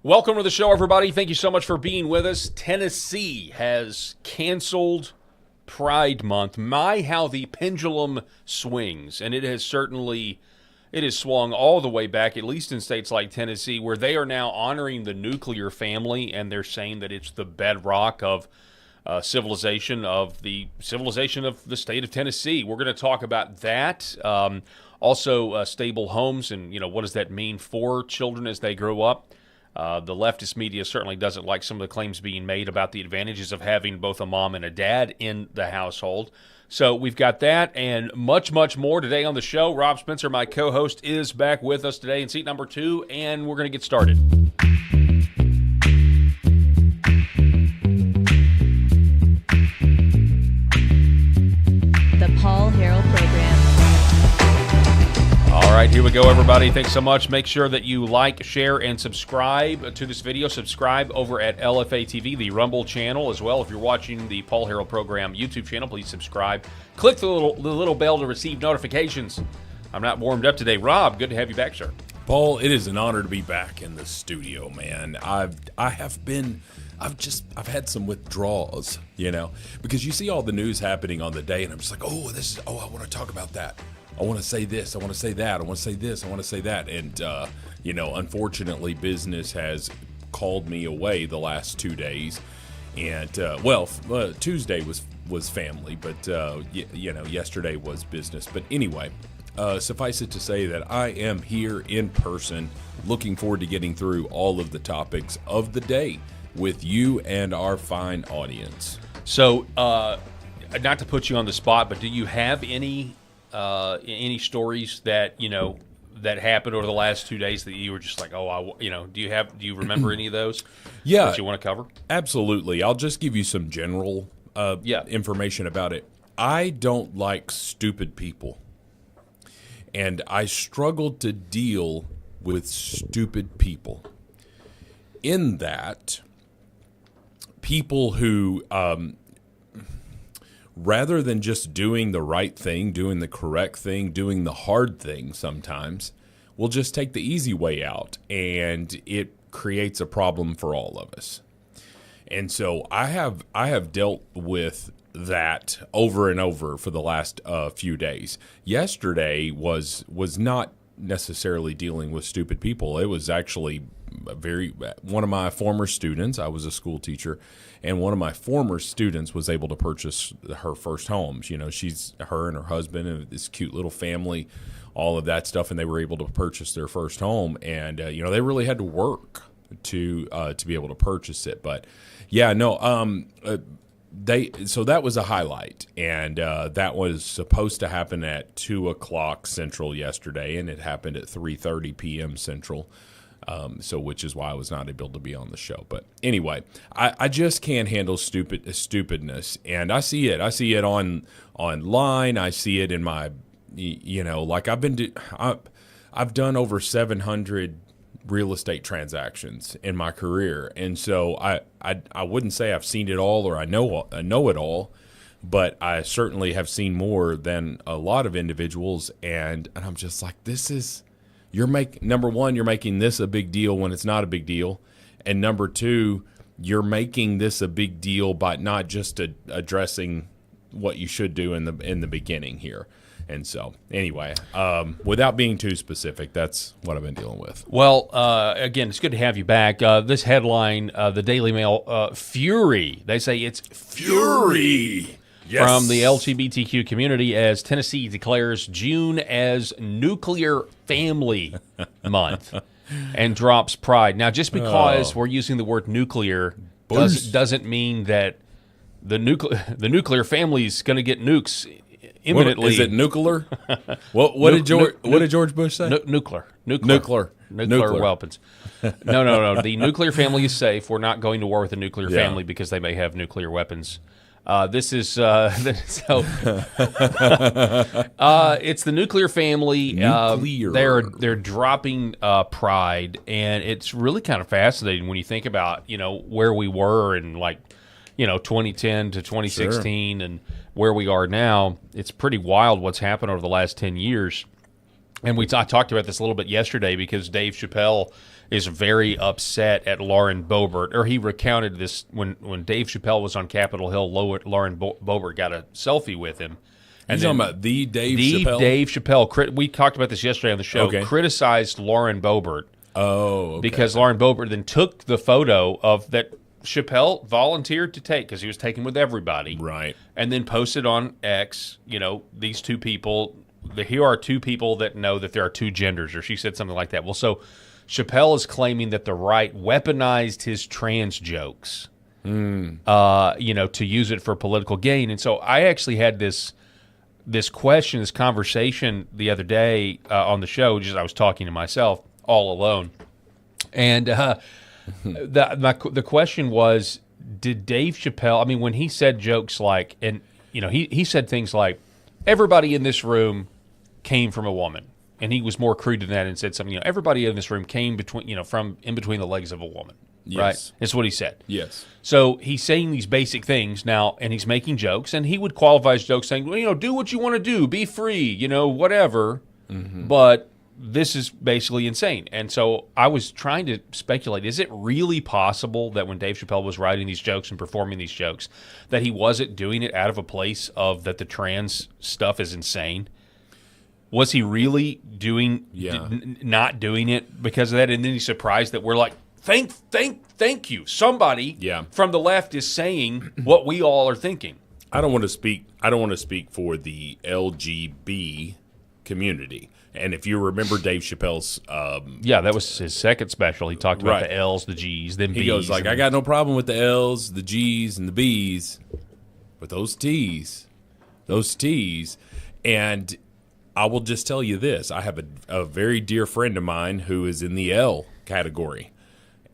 Welcome to the show, everybody. Thank you so much for being with us. Tennessee has canceled Pride Month. My, how the pendulum swings. And it has swung all the way back, at least in states like Tennessee, where they are now honoring the nuclear family, and they're saying that it's the bedrock of civilization of the state of Tennessee. We're going to talk about that. Also, stable homes and, what does that mean for children as they grow up? The leftist media certainly doesn't like some of the claims being made about the advantages of having both a mom and a dad in the household. So we've got that and much, much more today on the show. Rob Spencer, my co-host, is back with us today in seat number 2, and we're going to get started. The Paul Harrell Program. All right, here we go, everybody. Thanks so much. Make sure that you like, share, and subscribe to this video. Subscribe over at LFA TV, the Rumble channel, as well. If you're watching the Paul Harrell Program YouTube channel, please subscribe. Click the little bell to receive notifications. I'm not warmed up today. Rob, good to have you back, sir. Paul, it is an honor to be back in the studio, man. I've had some withdrawals, because you see all the news happening on the day, and I'm just like, I want to talk about that. I want to say this, I want to say that, I want to say this, I want to say that. And, unfortunately, business has called me away the last 2 days. And, Tuesday was family, but, yesterday was business. But anyway, suffice it to say that I am here in person, looking forward to getting through all of the topics of the day with you and our fine audience. So, not to put you on the spot, but do you have any stories that that happened over the last 2 days that you were just like, do you remember any of those? Yeah, that you want to cover? Absolutely. I'll just give you some general information about it. I don't like stupid people, and I struggle to deal with stupid people. In that, people who rather than just doing the right thing, doing the correct thing, doing the hard thing sometimes, will just take the easy way out, and it creates a problem for all of us. And so I have dealt with that over and over for the last few days. Yesterday was not necessarily dealing with stupid people. It was actually one of my former students. I was a school teacher, and one of my former students was able to purchase her first home. Her and her husband and this cute little family, all of that stuff, and they were able to purchase their first home. And they really had to work to be able to purchase it. But yeah, no, so that was a highlight, and that was supposed to happen at 2:00 Central yesterday, and it happened at 3:30 p.m. Central. Which is why I was not able to be on the show. But anyway, I just can't handle stupidness, and I see it. I see it online. I see it in my, like I've done over 700 real estate transactions in my career, and so I wouldn't say I've seen it all or I know it all, but I certainly have seen more than a lot of individuals, and I'm just like, number one, you're making this a big deal when it's not a big deal. And number two, you're making this a big deal by not just addressing what you should do in the beginning here. And so, anyway, without being too specific, that's what I've been dealing with. Well, again, it's good to have you back. This headline, the Daily Mail, Fury. They say it's Fury. Yes. From the LGBTQ community as Tennessee declares June as Nuclear Family Month and drops Pride. Now, just because we're using the word nuclear doesn't mean that the nuclear family is going to get nukes imminently. Is it nuclear? What did George Bush say? Nuclear weapons. No. The nuclear family is safe. We're not going to war with the nuclear family because they may have nuclear weapons. This is it's the nuclear family. They're dropping Pride, and it's really kind of fascinating when you think about where we were in 2010 to 2016 and where we are now. It's pretty wild what's happened over the last 10 years. And I talked about this a little bit yesterday because Dave Chappelle is very upset at Lauren Boebert, or he recounted this when Dave Chappelle was on Capitol Hill. Lauren Boebert got a selfie with him. And talking about the Dave Chappelle? Dave Chappelle. We talked about this yesterday on the show. Okay. Criticized Lauren Boebert. Oh, okay. Because Lauren Boebert then took the photo of that Chappelle volunteered to take because he was taking with everybody. Right. And then posted on X, these two people. Here are two people that know that there are two genders, or she said something like that. Well, so Chappelle is claiming that the right weaponized his trans jokes, to use it for political gain. And so I actually had this conversation the other day on the show. Just I was talking to myself all alone, and the question was, did Dave Chappelle? I mean, when he said jokes like, and he said things like, everybody in this room came from a woman, and he was more crude than that and said something. Everybody in this room came from in between the legs of a woman. Yes. Right? That's what he said. Yes. So he's saying these basic things now, and he's making jokes, and he would qualify his jokes saying, well, do what you want to do, be free, whatever. Mm-hmm. But this is basically insane. And so I was trying to speculate, is it really possible that when Dave Chappelle was writing these jokes and performing these jokes, that he wasn't doing it out of a place of that the trans stuff is insane? Was he really not doing it because of that? And then he's surprised that we're like, thank you. Somebody from the left is saying what we all are thinking. I don't want to speak for the LGB community. And if you remember Dave Chappelle's... that was his second special. He talked about the L's, the G's, then B's. He goes like, I got no problem with the L's, the G's, and the B's, but those T's. And I will just tell you this. I have a very dear friend of mine who is in the L category.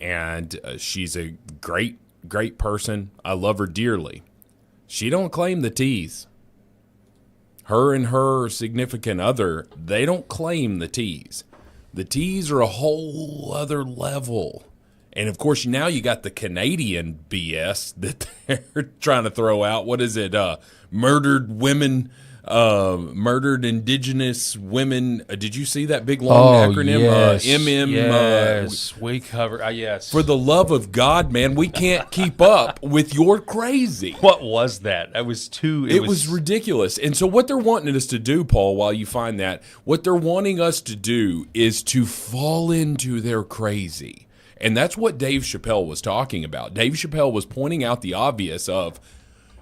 And she's a great, great person. I love her dearly. She don't claim the T's. Her and her significant other, they don't claim the T's. The T's are a whole other level. And, of course, now you got the Canadian BS that they're trying to throw out. What is it? Murdered women, murdered indigenous women. Did you see that big long acronym? Yes. MM. Yes, we covered. Yes. For the love of God, man, we can't keep up with your crazy. What was that? It was ridiculous. And so what they're wanting us to do, Paul, while you find that, what they're wanting us to do is to fall into their crazy. And that's what Dave Chappelle was talking about. Dave Chappelle was pointing out the obvious of,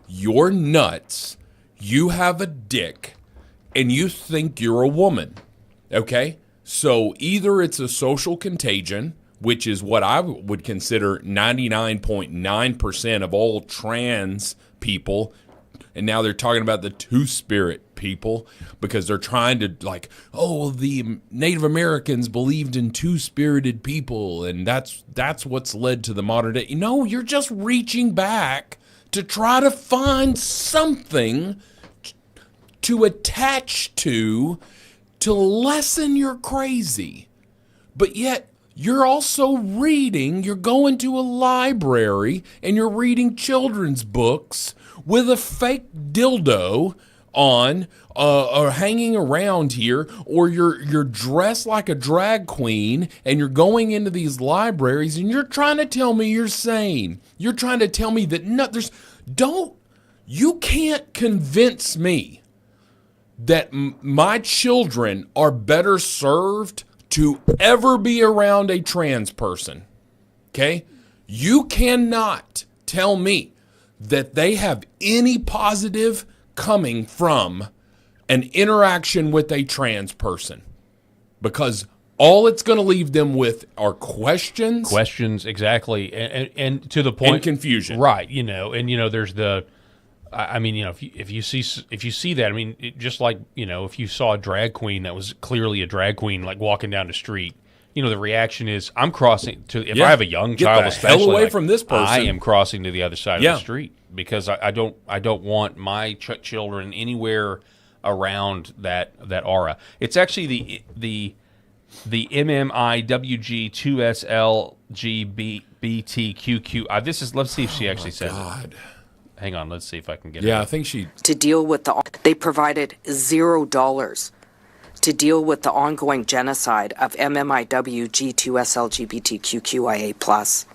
you're nuts, you have a dick, and you think you're a woman, okay? So either it's a social contagion, which is what I would consider 99.9% of all trans people, and now they're talking about the two-spirit people because they're trying to the Native Americans believed in two-spirited people, and that's what's led to the modern day. No, you're just reaching back to try to find something to attach to lessen your crazy. But yet, you're also you're going to a library and you're reading children's books with a fake dildo on or hanging around here, or you're dressed like a drag queen and you're going into these libraries and you're trying to tell me you're sane. You're trying to tell me that you can't convince me that my children are better served to ever be around a trans person. Okay? You cannot tell me that they have any positive coming from an interaction with a trans person, because all it's going to leave them with are questions. Exactly, and to the point, and confusion, right? There's the, if you see that, just like if you saw a drag queen that was clearly a drag queen, like walking down the street, the reaction is, I'm crossing to. If I have a young child, especially, hell away from this person, I am crossing to the other side of the street, because I don't want my children anywhere around that aura. It's actually the MMIWG2SLGBTQQ. This is. Let's see if she actually says it. Hang on. Let's see if I can get it. Yeah, I think she. To deal with they provided $0 to deal with the ongoing genocide of MMIW G2S LGBTQIA+.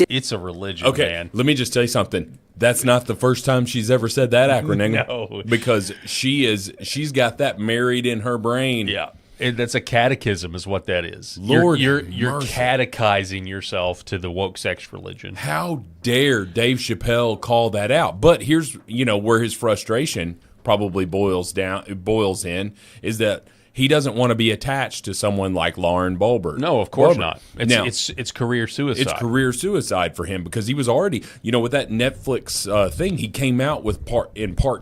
It's a religion, Okay, man. let me just tell you something. That's not the first time she's ever said that acronym. No. Because she's got that married in her brain. Yeah. That's a catechism is what that is. Lord you're mercy. catechizing yourself to the woke sex religion. How dare Dave Chappelle call that out? But here's, where his frustration probably boils in is that he doesn't want to be attached to someone like Lauren Boebert. No, of course Boebert. not. Now, It's career suicide. it's career suicide for him because he was already, with that Netflix thing, he came out with part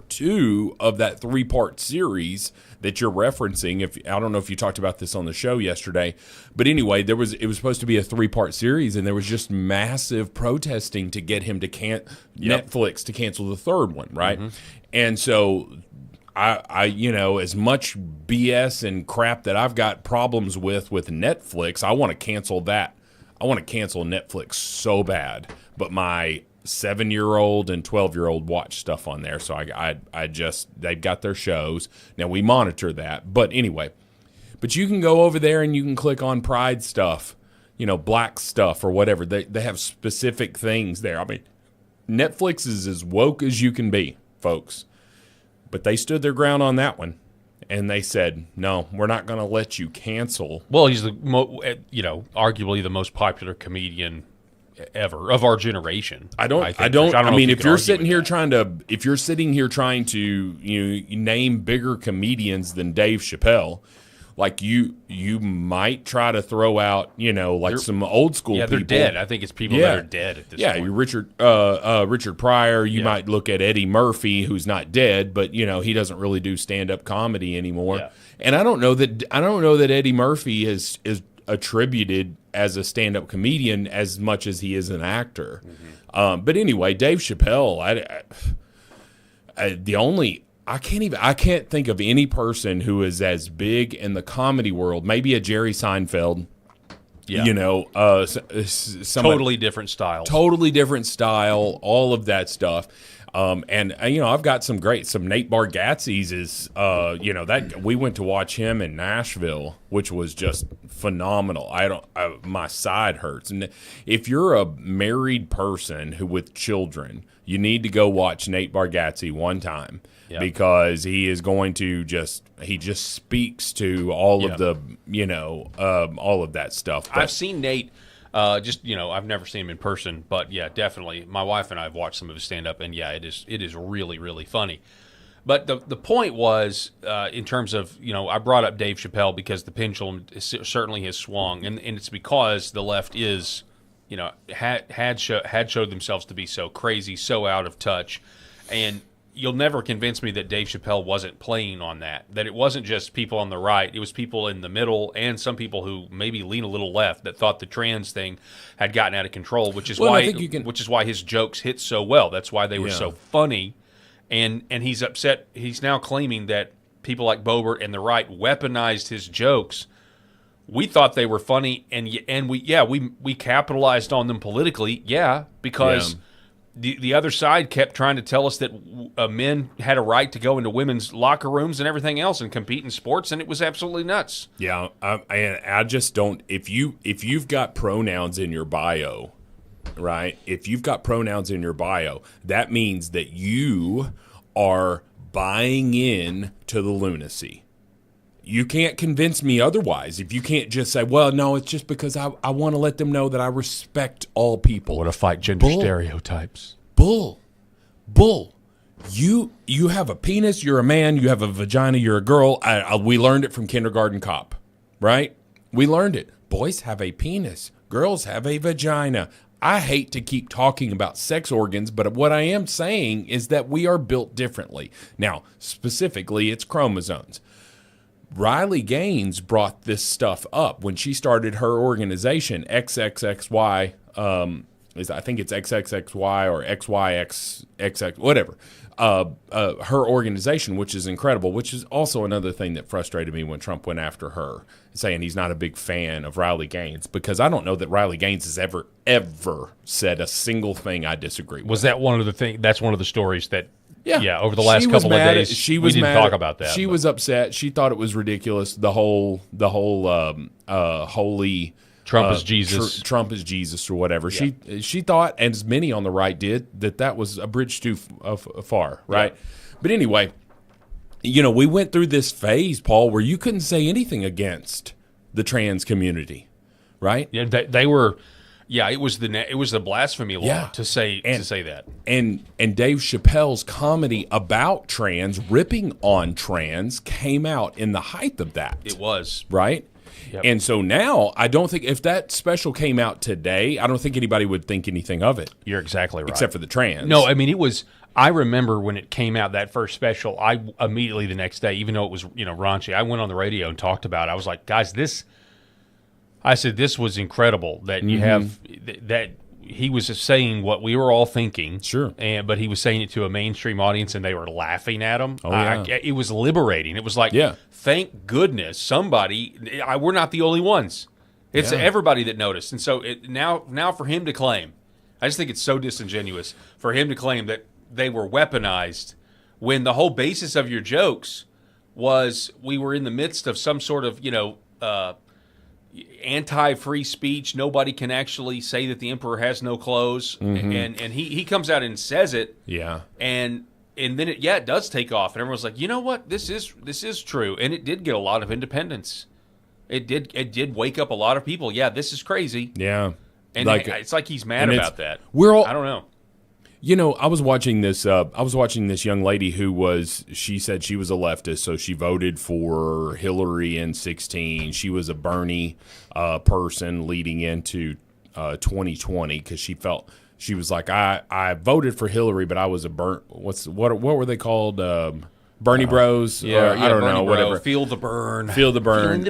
2 of that 3-part series that you're referencing. I don't know if you talked about this on the show yesterday, but anyway, it was supposed to be a 3-part series, and there was just massive protesting to get him to Netflix to cancel the third one, right? Mm-hmm. And so I as much BS and crap that I've got problems with Netflix, I want to cancel that. I want to cancel Netflix so bad, but my 7-year-old and 12-year-old watch stuff on there, so I just, they've got their shows. Now we monitor that, but anyway, but you can go over there and you can click on Pride stuff, black stuff or whatever. They have specific things there. I mean, Netflix is as woke as you can be, folks, but they stood their ground on that one. And they said, no, we're not going to let you cancel. Well, he's the arguably the most popular comedian ever of our generation. I mean, if you're sitting here trying to name bigger comedians than Dave Chappelle, like you might try to throw out, some old school people. Yeah, they're dead. I think it's people that are dead at this point. Yeah, Richard Pryor. You might look at Eddie Murphy, who's not dead, but he doesn't really do stand-up comedy anymore. Yeah. And I don't know that Eddie Murphy is attributed as a stand-up comedian as much as he is an actor. Mm-hmm. But anyway, Dave Chappelle, I can't think of any person who is as big in the comedy world. Maybe a Jerry Seinfeld. Yeah. Totally different style. Totally different style, all of that stuff. I've got some Nate Bargatze's is, that we went to watch him in Nashville, which was just phenomenal. My side hurts. And if you're a married person with children, you need to go watch Nate Bargatze one time. Yep. Because he is going to he just speaks to all of the, all of that stuff. But I've seen Nate, I've never seen him in person, but yeah, definitely. My wife and I have watched some of his stand-up, and yeah, it is really, really funny. But the point was, in terms of, I brought up Dave Chappelle because the pendulum certainly has swung, and it's because the left is, had showed themselves to be so crazy, so out of touch, and you'll never convince me that Dave Chappelle wasn't playing on that it wasn't just people on the right. It was people in the middle and some people who maybe lean a little left that thought the trans thing had gotten out of control, which is why his jokes hit so well. That's why they were so funny. And he's upset. He's now claiming that people like Boebert and the right weaponized his jokes. We thought they were funny, and we capitalized on them politically, because the other side kept trying to tell us that men had a right to go into women's locker rooms and everything else and compete in sports, and it was absolutely nuts. Yeah, I just don't. If you've got pronouns in your bio, right? If you've got pronouns in your bio, that means that you are buying in to the lunacy. You can't convince me otherwise. If you can't just say, well, no, it's just because I want to let them know that I respect all people. I want to fight gender stereotypes. Bull. You have a penis, you're a man, you have a vagina, you're a girl. We learned it from Kindergarten Cop, right? We learned it. Boys have a penis. Girls have a vagina. I hate to keep talking about sex organs, but what I am saying is that we are built differently. Now, specifically, it's chromosomes. Riley Gaines brought this stuff up when she started her organization, XXXY I think it's XXXY or XYXXX, whatever. Her organization, which is incredible, which is also another thing that frustrated me when Trump went after her, saying he's not a big fan of Riley Gaines, because I don't know that Riley Gaines has ever said a single thing I disagree with. Was that one of the things? That's one of the stories that. Yeah, over the last couple of days, we didn't talk about that. She was upset. She thought it was ridiculous. The whole holy Trump is Jesus. Trump is Jesus or whatever. Yeah. She thought, and as many on the right did, that was a bridge too far, right? Yeah. But anyway, we went through this phase, Paul, where you couldn't say anything against the trans community, right? Yeah, they were. Yeah, it was the blasphemy law to say that. And Dave Chappelle's comedy about trans, ripping on trans, came out in the height of that. It was. Right? Yep. And so now, I don't think, if that special came out today, I don't think anybody would think anything of it. You're exactly right. Except for the trans. No, I mean, it was, I remember when it came out, that first special, I immediately the next day, even though it was, raunchy, I went on the radio and talked about it. I was like, guys, this was incredible that you have, that he was saying what we were all thinking. Sure. But he was saying it to a mainstream audience and they were laughing at him. Oh, yeah. It was liberating. It was like, thank goodness somebody, we're not the only ones. It's everybody that noticed. And so now for him to claim, I just think it's so disingenuous for him to claim that they were weaponized when the whole basis of your jokes was we were in the midst of some sort of, anti-free speech. Nobody can actually say that the emperor has no clothes, and he comes out and says it. Yeah, and then it does take off, and everyone's like, you know what, this is true, and it did get a lot of independence. It did wake up a lot of people. Yeah, this is crazy. Yeah, and it's like he's mad about that. I don't know. I was watching this. Young lady she said she was a leftist, so she voted for Hillary in 2016. She was a Bernie person leading into 2020 because she was like, I voted for Hillary, but I was a what were they called? Bernie Bros. I don't know, whatever. Feel the burn. Feel the burn.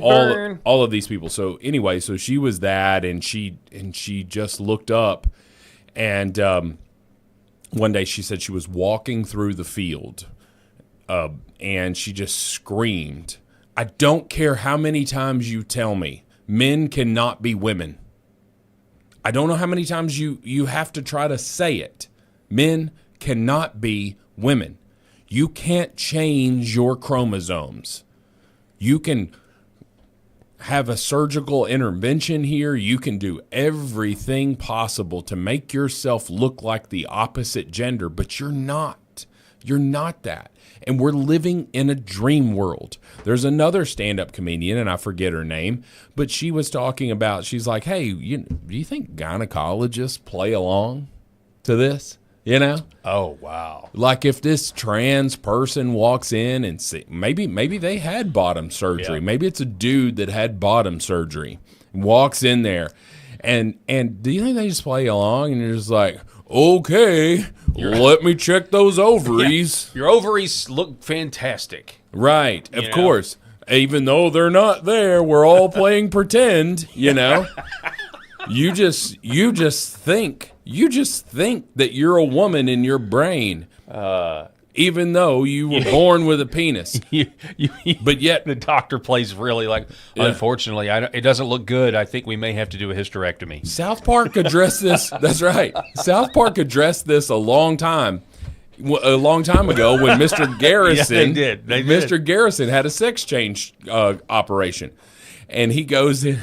All of these people. So anyway, so she was that, and she just looked up, and one day she said she was walking through the field, and she just screamed, "I don't care how many times you tell me men cannot be women. I don't know how many times you have to try to say it. Men cannot be women. You can't change your chromosomes. You can have a surgical intervention here. You can do everything possible to make yourself look like the opposite gender, but you're not. You're not that. And we're living in a dream world." There's another stand-up comedian, and I forget her name, but she was talking about, she's like, hey, do you think gynecologists play along to this? Oh, wow. Like if this trans person walks in and maybe they had bottom surgery. Yeah. Maybe it's a dude that had bottom surgery, walks in there, and do you think they just play along and you're just like, okay, let me check those ovaries. Yeah. Your ovaries look fantastic. Right, of course. Even though they're not there, we're all playing pretend, You just think that you're a woman in your brain, even though you were born with a penis. But yet the doctor plays really like. Yeah. Unfortunately, it doesn't look good. I think we may have to do a hysterectomy. South Park addressed this. That's right. South Park addressed this a long time ago when Mr. Garrison. They did. Mr. Garrison had a sex change operation, and he goes in.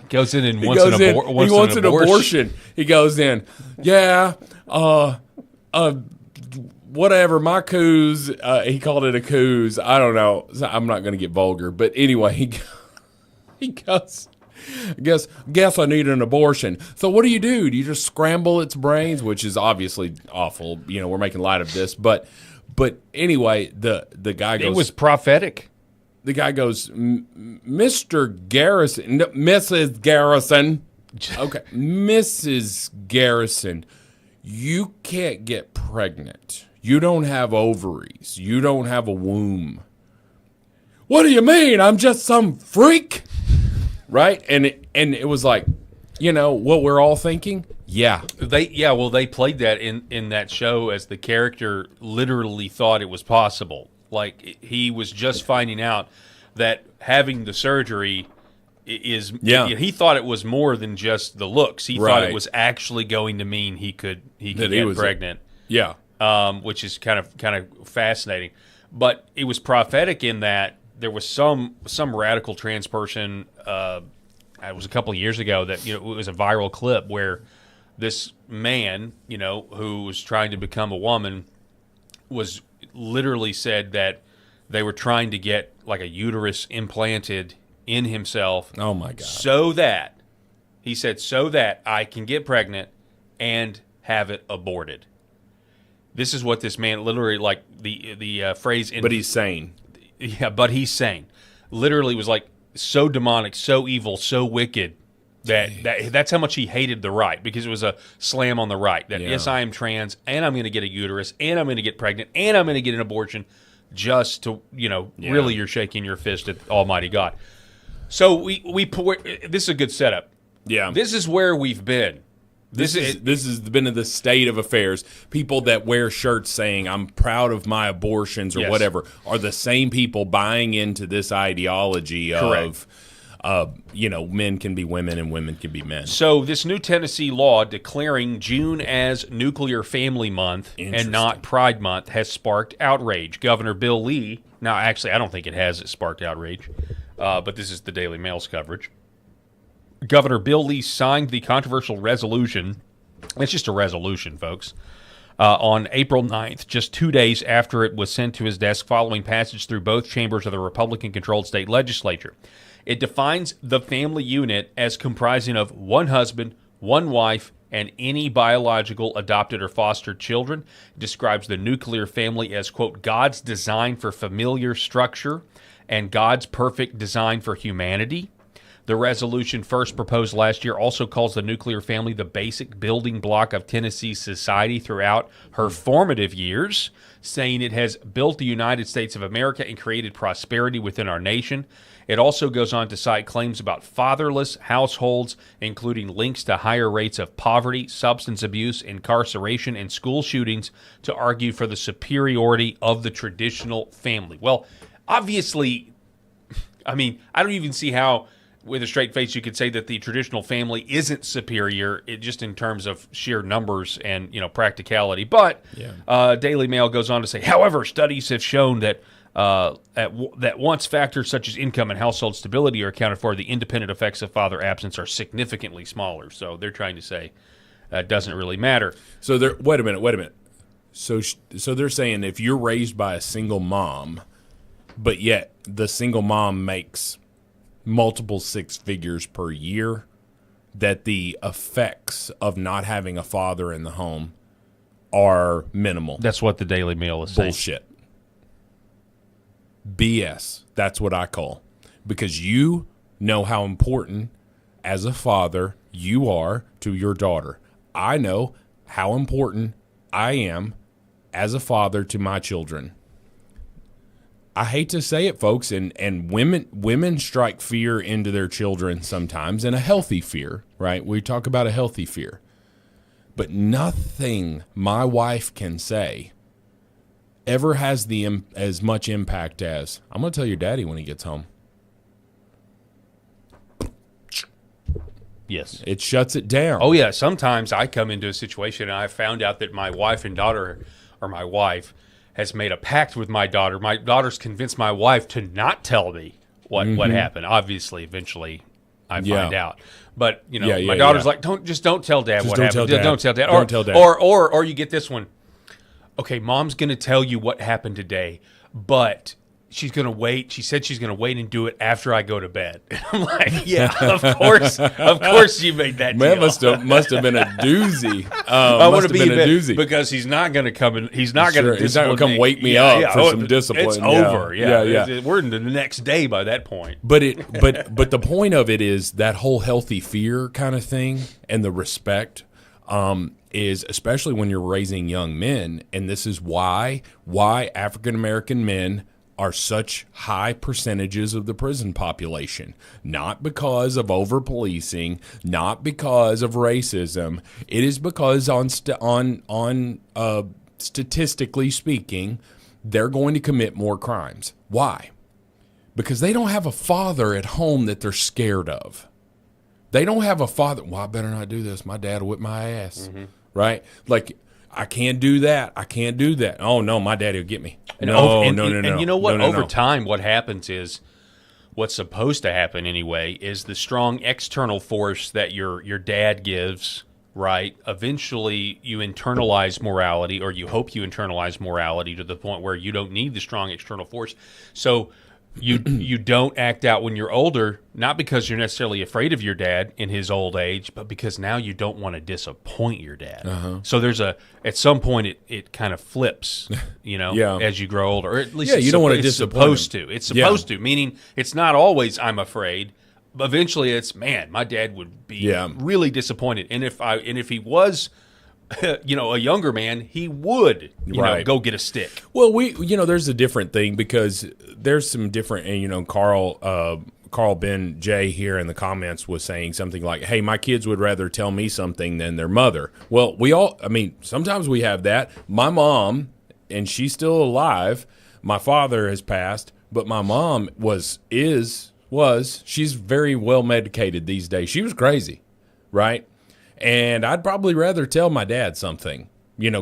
Goes in and wants an abortion. He goes in, whatever, my coos, he called it a coos. I don't know. I'm not going to get vulgar. But anyway, he goes, guess I need an abortion. So what do? Do you just scramble its brains, which is obviously awful. We're making light of this. But anyway, the guy goes. It was prophetic. The guy goes, Mr. Garrison, no, Mrs. Garrison. Okay, Mrs. Garrison, you can't get pregnant. You don't have ovaries. You don't have a womb. What do you mean? I'm just some freak? Right? And it was like, what we're all thinking? Yeah. They played that in that show as the character literally thought it was possible. Like, he was just finding out that having the surgery is he thought it was more than just the looks. He thought it was actually going to mean he could get pregnant. Which is kind of fascinating. But it was prophetic in that there was some radical trans person. It was a couple of years ago that it was a viral clip where this man, who was trying to become a woman, was literally said that they were trying to get like a uterus implanted in himself. Oh my God! So that I can get pregnant and have it aborted. This is what this man literally, like the phrase. But he's sane. Yeah, but he's sane. Literally was like so demonic, so evil, so wicked that's how much he hated the right, because it was a slam on the right. That yes, I am trans, and I'm going to get a uterus, and I'm going to get pregnant, and I'm going to get an abortion, just to really you're shaking your fist at Almighty God. So this is a good setup. Yeah, this is where we've been. This has been in the state of affairs. People that wear shirts saying "I'm proud of my abortions" or whatever are the same people buying into this ideology of, men can be women and women can be men. So this new Tennessee law declaring June as Nuclear Family Month and not Pride Month has sparked outrage. Governor Bill Lee. Now, actually, I don't think it has sparked outrage, but this is the Daily Mail's coverage. Governor Bill Lee signed the controversial resolution. It's just a resolution, folks. On April 9th, just 2 days after it was sent to his desk following passage through both chambers of the Republican-controlled state legislature. It defines the family unit as comprising of one husband, one wife, and any biological, adopted, or fostered children. It describes the nuclear family as, quote, God's design for familiar structure and God's perfect design for humanity. The resolution, first proposed last year, also calls the nuclear family the basic building block of Tennessee's society throughout her formative years, saying it has built the United States of America and created prosperity within our nation. It also goes on to cite claims about fatherless households, including links to higher rates of poverty, substance abuse, incarceration, and school shootings, to argue for the superiority of the traditional family. Well, obviously, I don't even see how, with a straight face, you could say that the traditional family isn't superior, just in terms of sheer numbers and practicality. But Daily Mail goes on to say, however, studies have shown that that once factors such as income and household stability are accounted for, the independent effects of father absence are significantly smaller. So they're trying to say it doesn't really matter. So wait a minute. So they're saying if you're raised by a single mom, but yet the single mom makes multiple six figures per year, that the effects of not having a father in the home are minimal. That's what the Daily Mail is saying. Bullshit. BS. That's what I call. Because you know how important as a father you are to your daughter. I know how important I am as a father to my children. I hate to say it, folks, and women strike fear into their children sometimes, and a healthy fear, right? We talk about a healthy fear. But nothing my wife can say ever has as much impact as, I'm going to tell your daddy when he gets home. Yes. It shuts it down. Oh, yeah. Sometimes I come into a situation and I found out that my wife and daughter, or my wife, has made a pact with my daughter. My daughter's convinced my wife to not tell me what happened. Obviously, eventually, I find out. But my daughter's like, don't tell Dad what happened. Don't tell Dad. Don't tell Dad. Or you get this one. Okay, Mom's going to tell you what happened today, but she's going to wait. She said she's going to wait and do it after I go to bed. And I'm like, yeah, of course you made that deal. Man, must have been a doozy. I want to be a doozy because he's not going to come and he's not going to come wake me up for some discipline. It's over. Yeah. We're in the next day by that point. But the point of it is that whole healthy fear kind of thing and the respect is, especially when you're raising young men, and this is why African American men are such high percentages of the prison population, not because of over-policing, not because of racism. It is because statistically speaking, they're going to commit more crimes. Why? Because they don't have a father at home that they're scared of. They don't have a father. Well, I better not do this. My dad will whip my ass, right? Like, I can't do that. I can't do that. Oh, no, my daddy will get me. No. And you know what? Over time, what happens is, what's supposed to happen anyway, is the strong external force that your dad gives, right? Eventually, you internalize morality, or you hope you internalize morality to the point where you don't need the strong external force. So you don't act out when you're older, not because you're necessarily afraid of your dad in his old age, but because now you don't want to disappoint your dad. So there's at some point it kind of flips, as you grow older, or at least you don't want to disappoint him. It's supposed to, meaning it's not always I'm afraid. But eventually it's, man, my dad would be really disappointed. And if he was a younger man, he would go get a stick. Well, there's a different thing, because there's some different, and Carl Ben J here in the comments was saying something like, hey, my kids would rather tell me something than their mother. Well, sometimes we have that. My mom, and she's still alive. My father has passed, but my mom she's very well medicated these days. She was crazy, right? And I'd probably rather tell my dad something,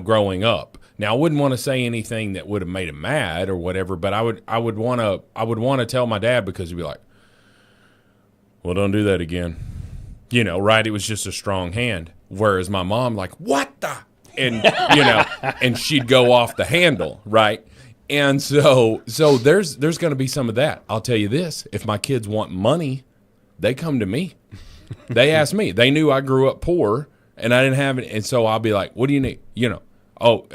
growing up. Now, I wouldn't want to say anything that would have made him mad or whatever, but I would want to tell my dad, because he'd be like, well, don't do that again. Right? It was just a strong hand. Whereas my mom, like, what the? And, and she'd go off the handle, right? And so there's going to be some of that. I'll tell you this, if my kids want money, they come to me. They ask me. They knew I grew up poor and I didn't have it. And so I'll be like, what do you need? Oh,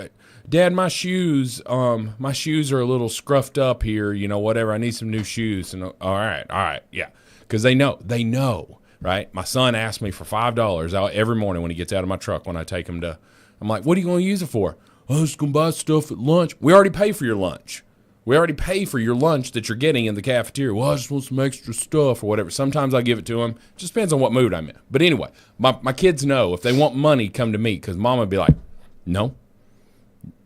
Dad, my shoes are a little scruffed up here, whatever. I need some new shoes. And all right. Yeah. Because they know, right? My son asks me for $5 out every morning when he gets out of my truck when I take him to, I'm like, what are you going to use it for? I was going to buy stuff at lunch. We already pay for your lunch. We already pay for your lunch that you're getting in the cafeteria. Well, I just want some extra stuff or whatever. Sometimes I give it to them. Just depends on what mood I'm in. But anyway, my kids know if they want money, come to me, because Mom would be like, no,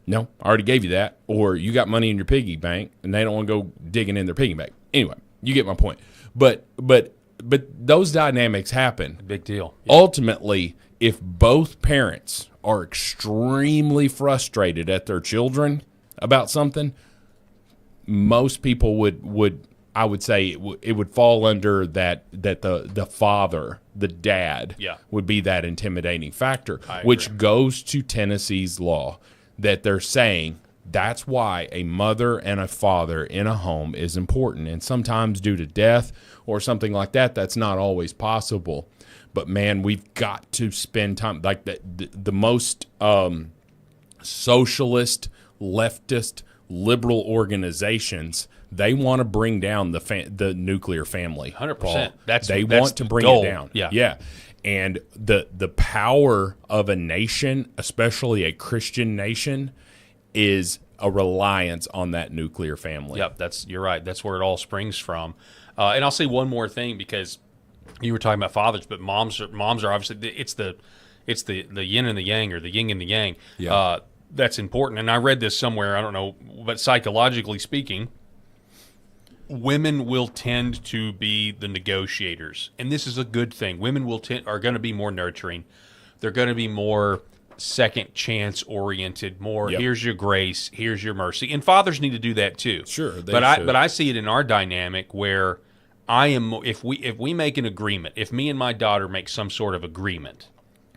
I already gave you that. Or you got money in your piggy bank, and they don't want to go digging in their piggy bank. Anyway, you get my point. But those dynamics happen. Big deal. Yeah. Ultimately, if both parents are extremely frustrated at their children about something, most people would I would say it would fall under that the father, the dad, would be that intimidating factor, which goes to Tennessee's law that they're saying that's why a mother and a father in a home is important. And sometimes due to death or something like that, that's not always possible. But, man, we've got to spend time. Like the most socialist, leftist, liberal organizations, they want to bring down the nuclear family. 100%. They want to bring it down. Yeah. And the power of a nation, especially a Christian nation, is a reliance on that nuclear family. Yep, you're right. That's where it all springs from. And I'll say one more thing, because you were talking about fathers, but moms are obviously it's the yin and the yang, or the yin and the yang. Yeah. That's important. And I read this somewhere, I don't know, but psychologically speaking, women will tend to be the negotiators, and this is a good thing. Women are going to be more nurturing. They're going to be more second chance oriented. More, here's your grace, here's your mercy, and fathers need to do that too. Sure, but I see it in our dynamic where I am. If we make an agreement, if me and my daughter make some sort of agreement,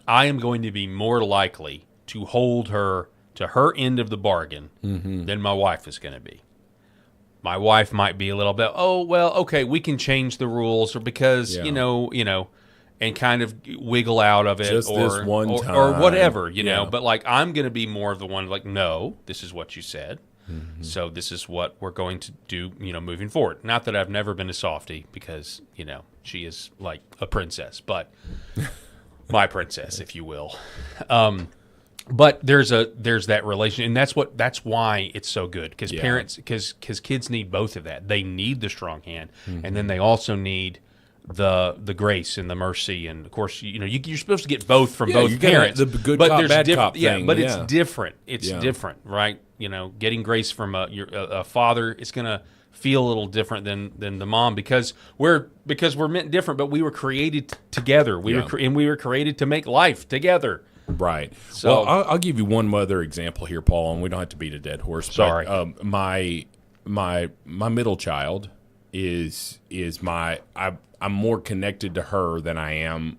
I am going to be more likely to hold her to her end of the bargain than my wife is going to be. My wife might be a little bit, oh, well, okay, we can change the rules, or because, you know, and kind of wiggle out of it, just or this one time, or whatever, you know. But, like, I'm going to be more of the one, like, no, this is what you said, so this is what we're going to do, moving forward. Not that I've never been a softie, because, she is like a princess, but my princess, if you will. But there's that relation, and that's why it's so good, because parents, because kids need both of that. They need the strong hand, and then they also need the grace and the mercy, and of course, you're supposed to get both from both parents. The good cop, bad cop thing. But it's different. It's different, right? Getting grace from a father, it's going to feel a little different than the mom, because we're meant different, but we were created together. We were created to make life together. Right. So, well, I'll give you one other example here, Paul, and we don't have to beat a dead horse. Sorry. But, my middle child is I'm more connected to her than I am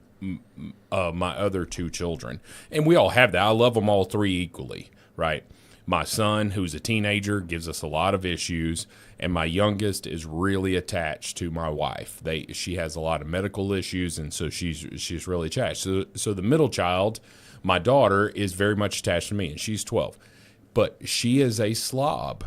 my other two children, and we all have that. I love them all three equally. Right. My son, who's a teenager, gives us a lot of issues, and my youngest is really attached to my wife. She has a lot of medical issues, and so she's really attached. So the middle child, my daughter, is very much attached to me, and she's 12. But she is a slob.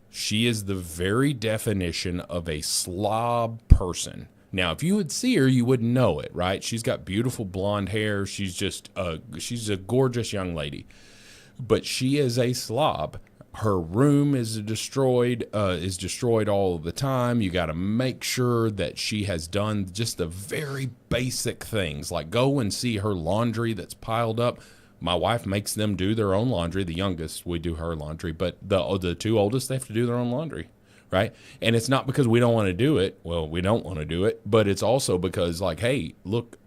She is the very definition of a slob person. Now, if you would see her, you wouldn't know it, right? She's got beautiful blonde hair. She's a gorgeous young lady. But she is a slob. Her room is destroyed all the time. You got to make sure that she has done just the very basic things, like go and see her laundry that's piled up. My wife makes them do their own laundry. The youngest, we do her laundry, but the two oldest, they have to do their own laundry, right? And it's not because we don't want to do it. Well, we don't want to do it, but it's also because, like, hey, look,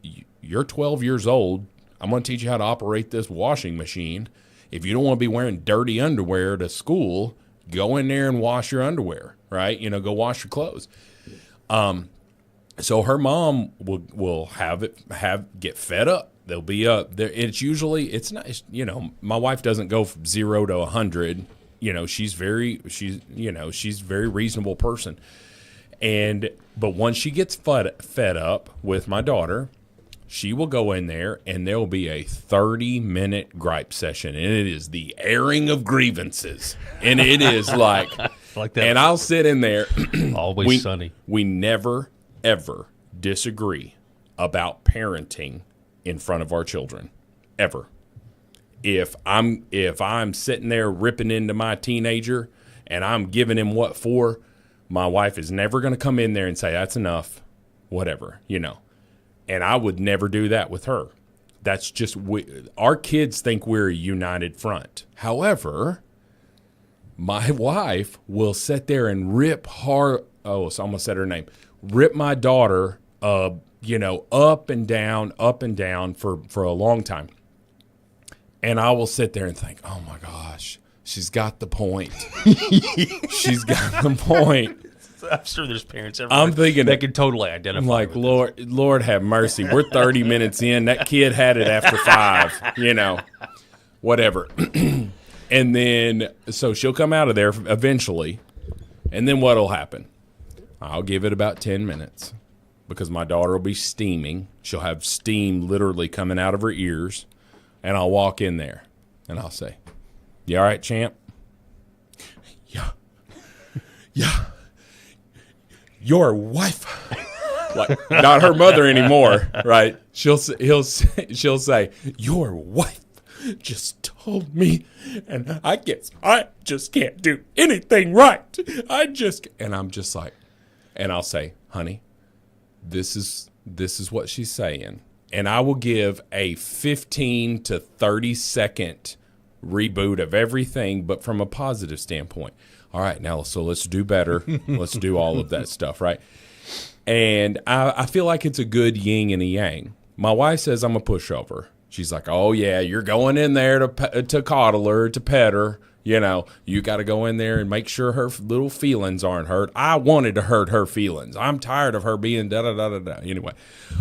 you're 12 years old. I'm going to teach you how to operate this washing machine. If you don't want to be wearing dirty underwear to school, go in there and wash your underwear, right? Go wash your clothes. So her mom will get fed up. They'll be up there. It's not, my wife doesn't go from 0 to 100. She's very reasonable person. But once she gets fed up with my daughter, she will go in there, and there will be a 30-minute gripe session, and it is the airing of grievances. And it is like that. And I'll sit in there. Always sunny. We never, ever disagree about parenting in front of our children, ever. If I'm sitting there ripping into my teenager and I'm giving him what for, my wife is never going to come in there and say, that's enough, whatever, And I would never do that with her. That's just our kids think we're a united front. However, my wife will sit there and rip hard. Oh, so I almost said her name. Rip my daughter, up and down for a long time. And I will sit there and think, oh my gosh, she's got the point. She's got the point. I'm sure there's parents everywhere. I'm thinking that can totally identify. I'm like, Lord have mercy. We're 30 minutes in. That kid had it after 5, whatever. And then, so she'll come out of there eventually. And then what'll happen? I'll give it about 10 minutes because my daughter will be steaming. She'll have steam literally coming out of her ears. And I'll walk in there and I'll say, you all right, champ? Yeah. Yeah. Your wife, like not her mother anymore, right? She'll say, your wife just told me, and I guess I just can't do anything right. And I'm just like, and I'll say, honey, this is what she's saying, and I will give a 15 to 30 second reboot of everything, but from a positive standpoint. All right, now, so let's do better. Let's do all of that stuff, right? And I feel like it's a good yin and a yang. My wife says I'm a pushover. She's like, oh, yeah, you're going in there to coddle her, to pet her. You got to go in there and make sure her little feelings aren't hurt. I wanted to hurt her feelings. I'm tired of her being da-da-da-da-da. Anyway,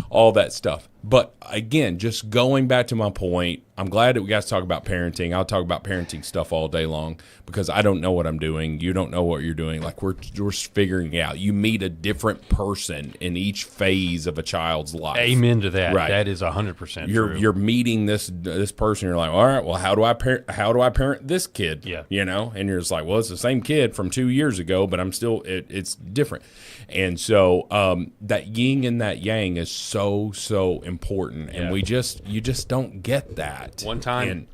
all that stuff. But, again, just going back to my point, I'm glad that we got to talk about parenting. I'll talk about parenting stuff all day long because I don't know what I'm doing. You don't know what you're doing. Like, we're figuring it out. You meet a different person in each phase of a child's life. Amen to that. Right. That is 100% true. You're meeting this person. You're like, all right, well, how do I parent this kid? Yeah. And you're just like, well, it's the same kid from 2 years ago, but I'm still, it's different. And so that yin and that yang is so important. And you just don't get that. One time.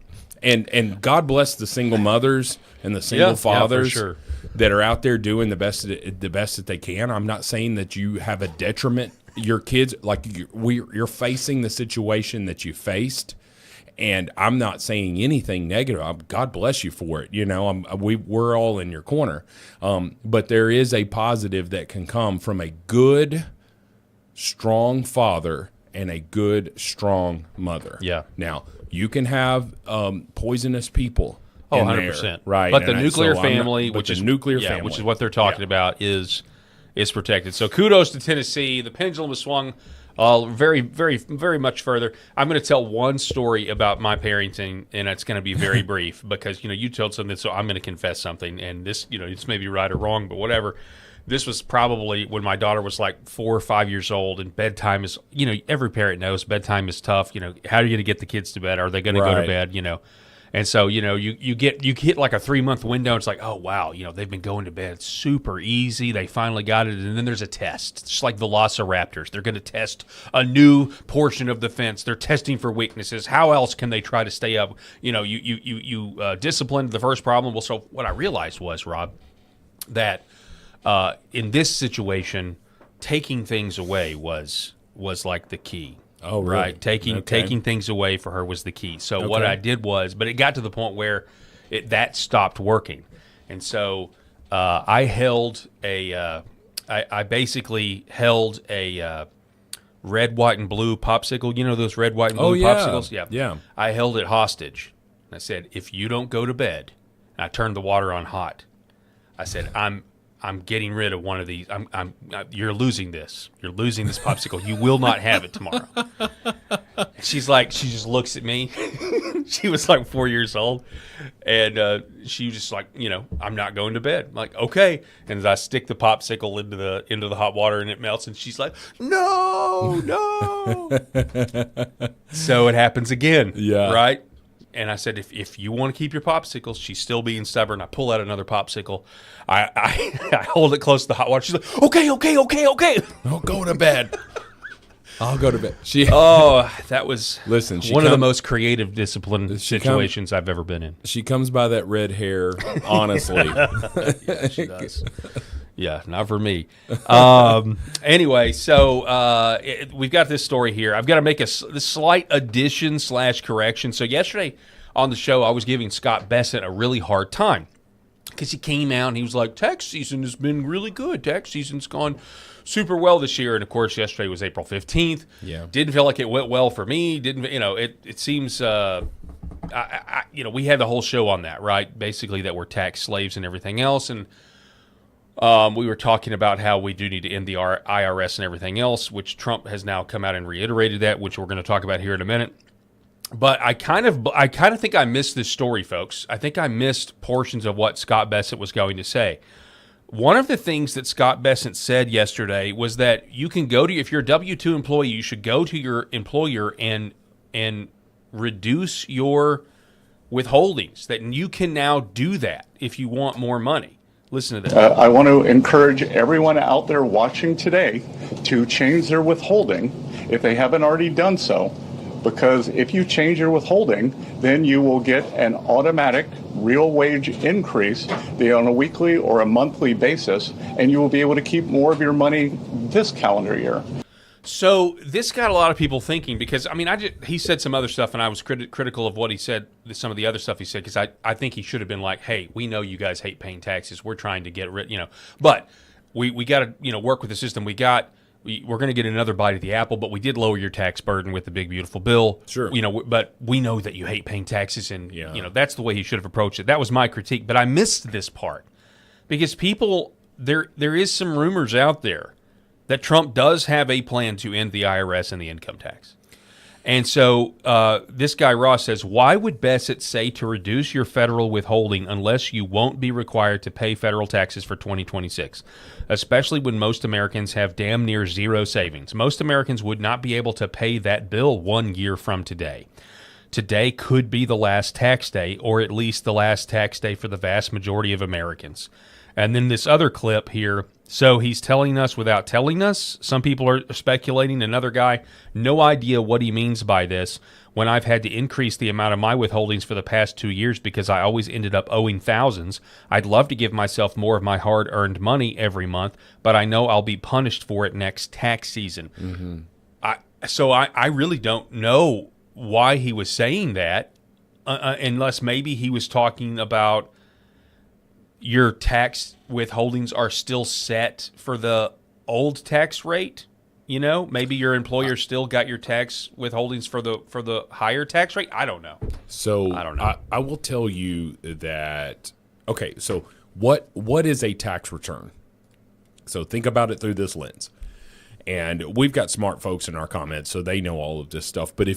And God bless the single mothers and the single fathers for sure. that are out there doing the best that they can. I'm not saying that you have a detriment. Your kids, like you're facing the situation that you faced, and I'm not saying anything negative. God bless you for it. You know, we're all in your corner. But there is a positive that can come from a good, strong father and a good, strong mother. Yeah. Now, you can have poisonous people. Oh, in 100%. there, right. But the And nuclear so family, which is what they're talking about, is protected. So kudos to Tennessee. The pendulum has swung very, very, very much further. I'm going to tell one story about my parenting, and it's going to be very brief because, you told something, so I'm going to confess something. And this, this may be right or wrong, but whatever. This was probably when my daughter was like 4 or 5 years old, and bedtime is, every parent knows bedtime is tough. How are you going to get the kids to bed? Are they going to go to bed? And so, you hit like a 3-month window. It's like, oh, wow, they've been going to bed super easy. They finally got it. And then there's a test. It's like Velociraptors. They're going to test a new portion of the fence. They're testing for weaknesses. How else can they try to stay up? You disciplined the first problem. Well, so what I realized was, Rob, that in this situation, taking things away was like the key. Oh, really? Right. Taking things away for her was the key. So what I did was, but it got to the point where that stopped working. And so I held I basically held a red, white, and blue popsicle. You know those red, white, and blue popsicles? Yeah. I held it hostage. I said, if you don't go to bed, and I turned the water on hot. I said, I'm getting rid of one of these. You're losing this. You're losing this popsicle. You will not have it tomorrow. She just looks at me. She was like 4 years old. And she was just like, I'm not going to bed. I'm like, okay. And as I stick the popsicle into the hot water and it melts, and she's like, no. So it happens again. Yeah. Right? And I said, if you want to keep your popsicles, she's still being stubborn. I pull out another popsicle. I hold it close to the hot water. She's like, okay. I'll go to bed. I'll go to bed. That was one of the most creative discipline situations I've ever been in. She comes by that red hair, honestly. Yeah, she does. Yeah, not for me. Anyway, so we've got this story here. I've got to make a slight addition / correction. So yesterday on the show, I was giving Scott Bessent a really hard time because he came out and he was like, tax season has been really good. Tax season's gone super well this year. And, of course, yesterday was April 15th. Yeah. Didn't feel like it went well for me. It seems we had the whole show on that, right? Basically that we're tax slaves and everything else. And we were talking about how we do need to end the IRS and everything else, which Trump has now come out and reiterated that, which we're going to talk about here in a minute. But I kind of think I missed this story, folks. I think I missed portions of what Scott Bessent was going to say. One of the things that Scott Bessent said yesterday was that you can go to, if you're a W-2 employee, you should go to your employer and reduce your withholdings. That you can now do that if you want more money. Listen to this. I want to encourage everyone out there watching today to change their withholding if they haven't already done so, because if you change your withholding, then you will get an automatic real wage increase, be it on a weekly or a monthly basis, and you will be able to keep more of your money this calendar year. So this got a lot of people thinking because, he said some other stuff, and I was critical of what he said, some of the other stuff he said, because I think he should have been like, hey, we know you guys hate paying taxes. We're trying to get rid, but we got to, work with the system we got. We're going to get another bite of the apple, but we did lower your tax burden with the big, beautiful bill. Sure. But we know that you hate paying taxes, and, that's the way he should have approached it. That was my critique, but I missed this part because there is some rumors out there that Trump does have a plan to end the IRS and the income tax. And so this guy, Ross, says, why would Bessent say to reduce your federal withholding unless you won't be required to pay federal taxes for 2026, especially when most Americans have damn near zero savings? Most Americans would not be able to pay that bill 1 year from today. Today could be the last tax day, or at least the last tax day for the vast majority of Americans. And then this other clip here. So he's telling us without telling us. Some people are speculating. Another guy, no idea what he means by this. When I've had to increase the amount of my withholdings for the past 2 years because I always ended up owing thousands. I'd love to give myself more of my hard-earned money every month, but I know I'll be punished for it next tax season. I really don't know why he was saying that, unless maybe he was talking about your tax withholdings are still set for the old tax rate. You know, maybe your employer still got your tax withholdings for the higher tax rate. I don't know. So I don't know. I will tell you that. Okay, so what is a tax return? So think about it through this lens. And we've got smart folks in our comments, so they know all of this stuff. But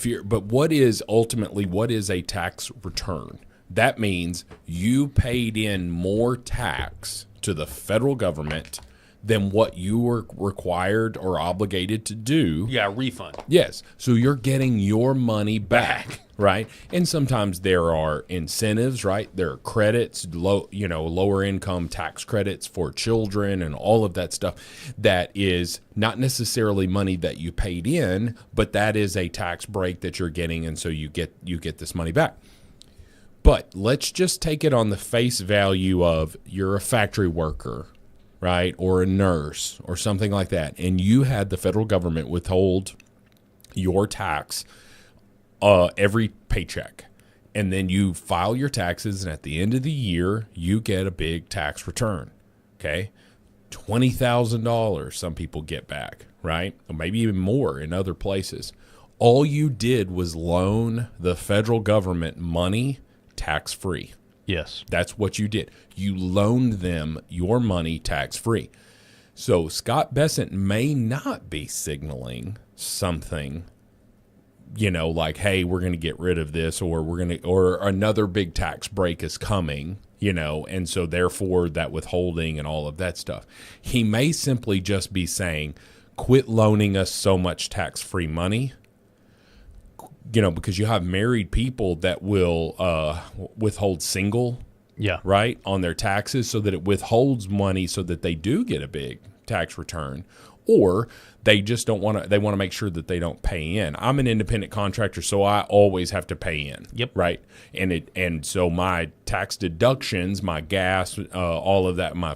what is a tax return? That means you paid in more tax to the federal government than what you were required or obligated to do. Yeah, refund. Yes. So you're getting your money back, right? And sometimes there are incentives, right? There are credits, lower income tax credits for children and all of that stuff that is not necessarily money that you paid in, but that is a tax break that you're getting, and so you get this money back. But let's just take it on the face value of you're a factory worker, right, or a nurse or something like that, and you had the federal government withhold your tax every paycheck, and then you file your taxes, and at the end of the year, you get a big tax return, okay? $20,000 some people get back, right? Or maybe even more in other places. All you did was loan the federal government money tax-free. Yes. That's what you did. You loaned them your money tax-free. So Scott Bessent may not be signaling something, like, hey, we're going to get rid of this, or another big tax break is coming, and so therefore that withholding and all of that stuff. He may simply just be saying, quit loaning us so much tax-free money. Because you have married people that will withhold single, right, on their taxes, so that it withholds money so that they do get a big tax return, or they just don't want to. They want to make sure that they don't pay in. I'm an independent contractor, so I always have to pay in. Yep. Right, and so my tax deductions, my gas, all of that, my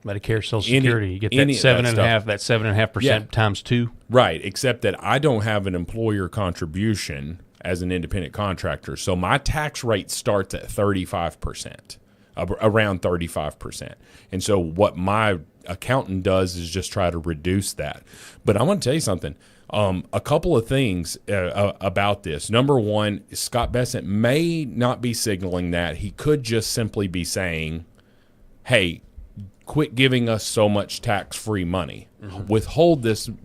Medicare, Social Security, you get that 7.5% times 2. Right, except that I don't have an employer contribution as an independent contractor, so my tax rate starts at 35%, around 35%. And so what my accountant does is just try to reduce that. But I want to tell you something. A couple of things about this. Number one, Scott Bessent may not be signaling that. He could just simply be saying, hey, quit giving us so much tax-free money. Mm-hmm.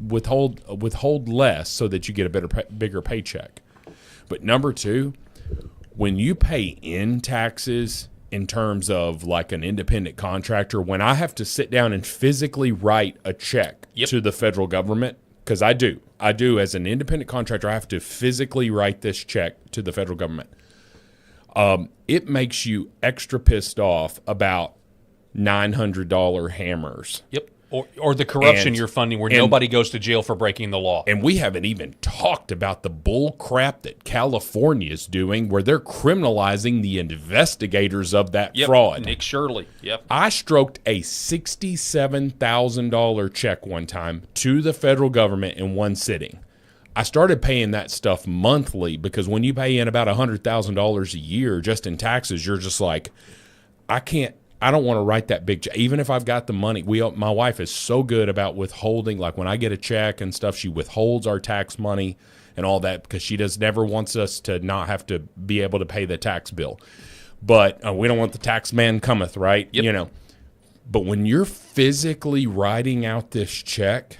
Withhold less so that you get a bigger paycheck. But number two, when you pay in taxes in terms of like an independent contractor, when I have to sit down and physically write a check to the federal government, because I do as an independent contractor, I have to physically write this check to the federal government. It makes you extra pissed off about $900 hammers. Yep. Or the corruption you're funding where nobody goes to jail for breaking the law. And we haven't even talked about the bull crap that California is doing where they're criminalizing the investigators of that fraud. Nick Shirley. Yep. I stroked a $67,000 check one time to the federal government in one sitting. I started paying that stuff monthly because when you pay in about $100,000 a year just in taxes, you're just like, I don't want to write that big check. Even if I've got the money, my wife is so good about withholding. Like when I get a check and stuff, she withholds our tax money and all that because she never wants us to not have to be able to pay the tax bill. But we don't want the tax man cometh, right? Yep. But when you're physically writing out this check,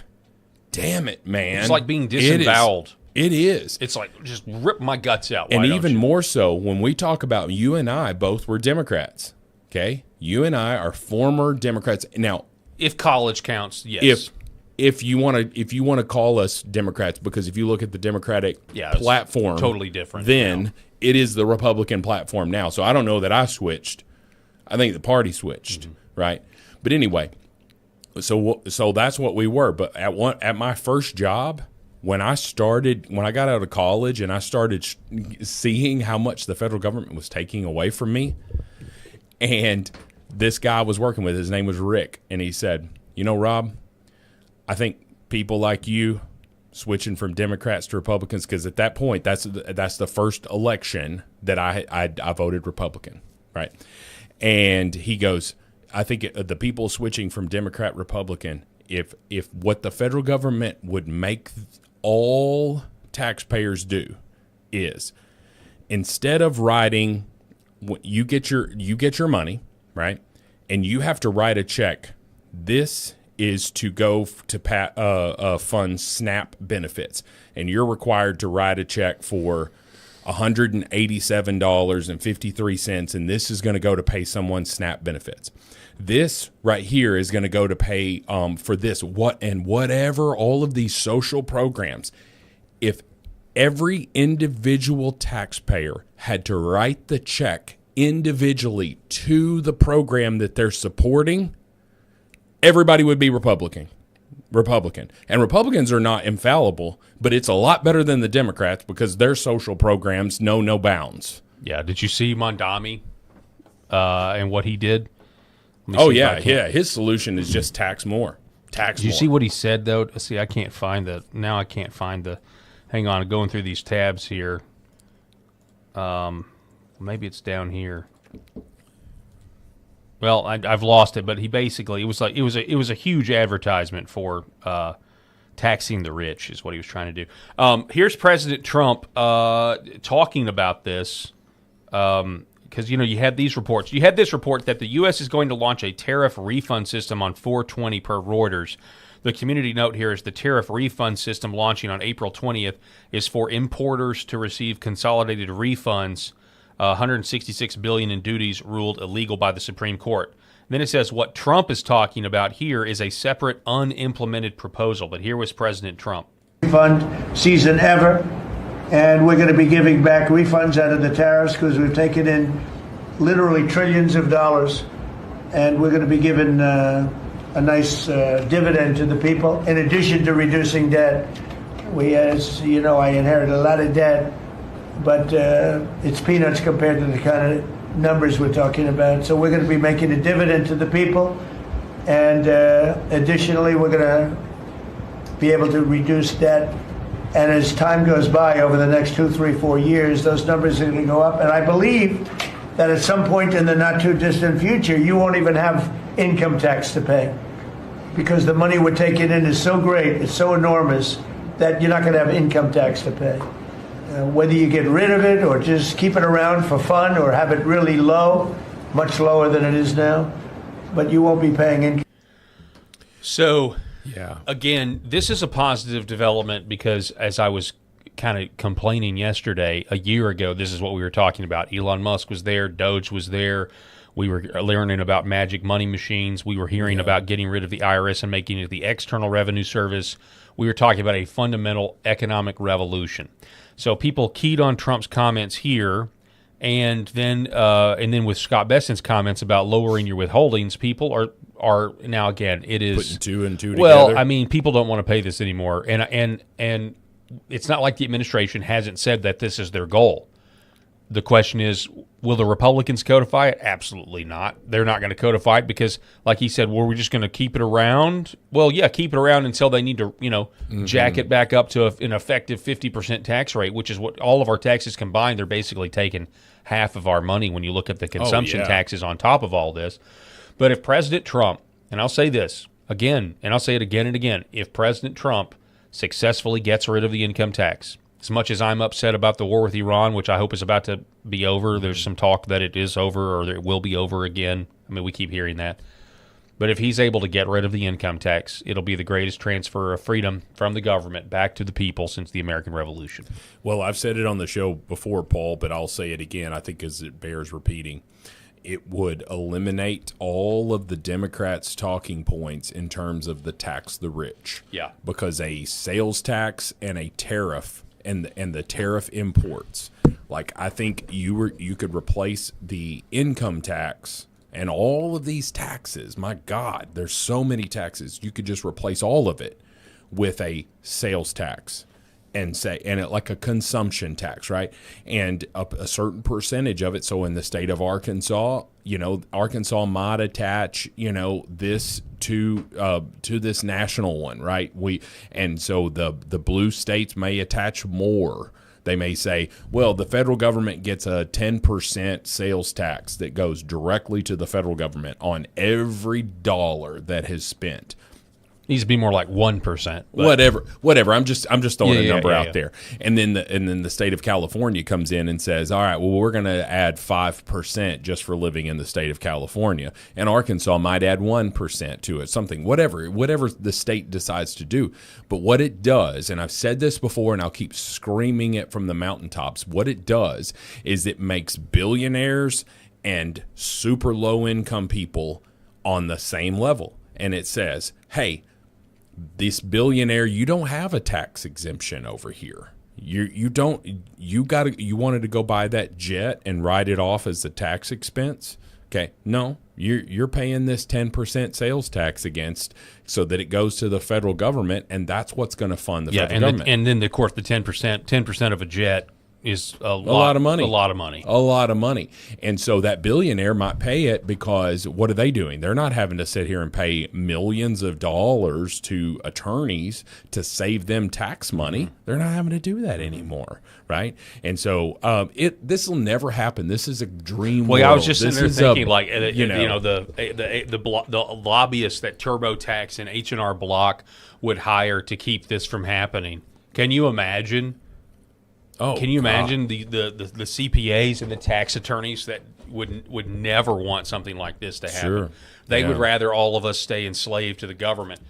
damn it, man. It's like being disemboweled. It is. It's like, just rip my guts out. And even more so when we talk about, you and I both were Democrats, okay? You and I are former Democrats. Now, if college counts, yes. If you want to call us Democrats, because if you look at the Democratic platform, totally different. Then it is the Republican platform now. So I don't know that I switched. I think the party switched, right? But anyway, so that's what we were. But at my first job, when I got out of college and I started seeing how much the federal government was taking away from me, and this guy I was working with, his name was Rick, and he said, Rob, I think people like you switching from Democrats to Republicans, because at that point, that's the first election that I voted Republican, right? And he goes, I think the people switching from Democrat Republican, if what the federal government would make all taxpayers do is, instead of writing, you get your money, right, and you have to write a check. This is to go to fund SNAP benefits, and you're required to write a check for $187.53, and this is going to go to pay someone's SNAP benefits. This right here is going to go to pay for this, whatever, all of these social programs. If every individual taxpayer had to write the check individually to the program that they're supporting, everybody would be Republican. And Republicans are not infallible, but it's a lot better than the Democrats because their social programs know no bounds. Yeah. Did you see Mondami and what he did? Oh, yeah. His solution is just tax more. Did you see what he said, though? See, I can't find the – now I can't find the – hang on. Going through these tabs here. Maybe it's down here. Well, I've lost it, but he basically – it was a huge advertisement for taxing the rich is what he was trying to do. Here's President Trump talking about this because, you had these reports. You had this report that the U.S. is going to launch a tariff refund system on 4/20 per Reuters. The community note here is the tariff refund system launching on April 20th is for importers to receive consolidated refunds, $166 billion in duties ruled illegal by the Supreme Court. Then it says what Trump is talking about here is a separate unimplemented proposal. But here was President Trump. Refund season ever. And we're going to be giving back refunds out of the tariffs because we've taken in literally trillions of dollars. And we're going to be giving a nice dividend to the people. In addition to reducing debt, as you know, I inherited a lot of debt, but it's peanuts compared to the kind of numbers we're talking about. So we're going to be making a dividend to the people. And additionally, we're going to be able to reduce debt. And as time goes by over the next 2, 3, 4 years, those numbers are going to go up. And I believe that at some point in the not too distant future, you won't even have income tax to pay because the money we're taking in is so great, it's so enormous that you're not going to have income tax to pay. Whether you get rid of it or just keep it around for fun or have it really low, much lower than it is now, but you won't be paying income. So... yeah. Again, this is a positive development because as I was kind of complaining yesterday, a year ago, this is what we were talking about. Elon Musk was there. Doge was there. We were learning about magic money machines. We were hearing about getting rid of the IRS and making it the External Revenue Service. We were talking about a fundamental economic revolution. So people keyed on Trump's comments here, and then with Scott Besant's comments about lowering your withholdings, people are now again it is putting two and two together. Well, I mean, people don't want to pay this anymore, and it's not like the administration hasn't said that this is their goal. The question is, will the Republicans codify it? Absolutely not. They're not going to codify it because, like he said, were we just going to keep it around? Well, yeah, keep it around until they need to, jack it back up to an effective 50% tax rate, which is what all of our taxes combined. They're basically taking half of our money when you look at the consumption taxes on top of all this. But if President Trump, and I'll say this again, and I'll say it again and again, if President Trump successfully gets rid of the income tax, as much as I'm upset about the war with Iran, which I hope is about to be over, there's some talk that it is over or that it will be over again. I mean, we keep hearing that. But if he's able to get rid of the income tax, it'll be the greatest transfer of freedom from the government back to the people since the American Revolution. Well, I've said it on the show before, Paul, but I'll say it again, I think, as it bears repeating. It would eliminate all of the Democrats' talking points in terms of the tax the rich. Yeah. Because a sales tax and a tariff and the tariff imports, like I think you could replace the income tax And all of these taxes, my God, there's so many taxes. You could just replace all of it with a sales tax like a consumption tax, right? And a certain percentage of it. So in the state of Arkansas, Arkansas might attach, this to this national one, right? And so the blue states may attach more. They may say, well, the federal government gets a 10% sales tax that goes directly to the federal government on every dollar that has spent. Needs to be more like 1%. Whatever. I'm just throwing a number out yeah. there. And then the state of California comes in and says, all right, well, we're going to add 5% just for living in the state of California. And Arkansas might add 1% to it, something, whatever the state decides to do. But what it does, and I've said this before and I'll keep screaming it from the mountaintops, what it does is it makes billionaires and super low income people on the same level. And it says, hey, this billionaire, you don't have a tax exemption over here. You wanted to go buy that jet and write it off as a tax expense. Okay, no, you're paying this 10% sales tax against so that it goes to the federal government, and that's what's going to fund the federal government. And then of course the 10% of a jet is a lot of money. A lot of money. A lot of money. And so that billionaire might pay it because what are they doing? They're not having to sit here and pay millions of dollars to attorneys to save them tax money. They're not having to do that anymore, right? And so this will never happen. This is a dream world. I was just sitting there thinking, the lobbyists that TurboTax and H&R Block would hire to keep this from happening. Can you imagine? Can you imagine the CPAs and the tax attorneys that would never want something like this to happen? Sure. They would rather all of us stay enslaved to the government.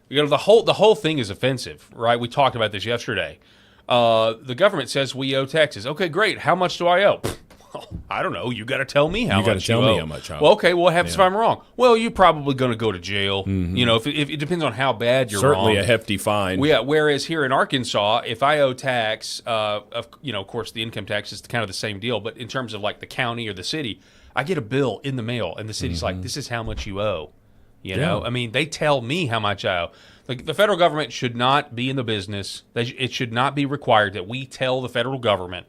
The whole thing is offensive, right? We talked about this yesterday. The government says we owe taxes. Okay, great. How much do I owe? I don't know. You got to tell me how much you owe. You got to tell me how much I owe. Well, okay. What happens if I'm wrong? Well, you're probably going to go to jail. Mm-hmm. If it depends on how bad you're wrong. Certainly a hefty fine. Yeah. Whereas here in Arkansas, if I owe tax, of course, the income tax is kind of the same deal. But in terms of like the county or the city, I get a bill in the mail, and the city's like, "This is how much you owe." I mean, they tell me how much I owe. Like the federal government should not be in the business. It should not be required that we tell the federal government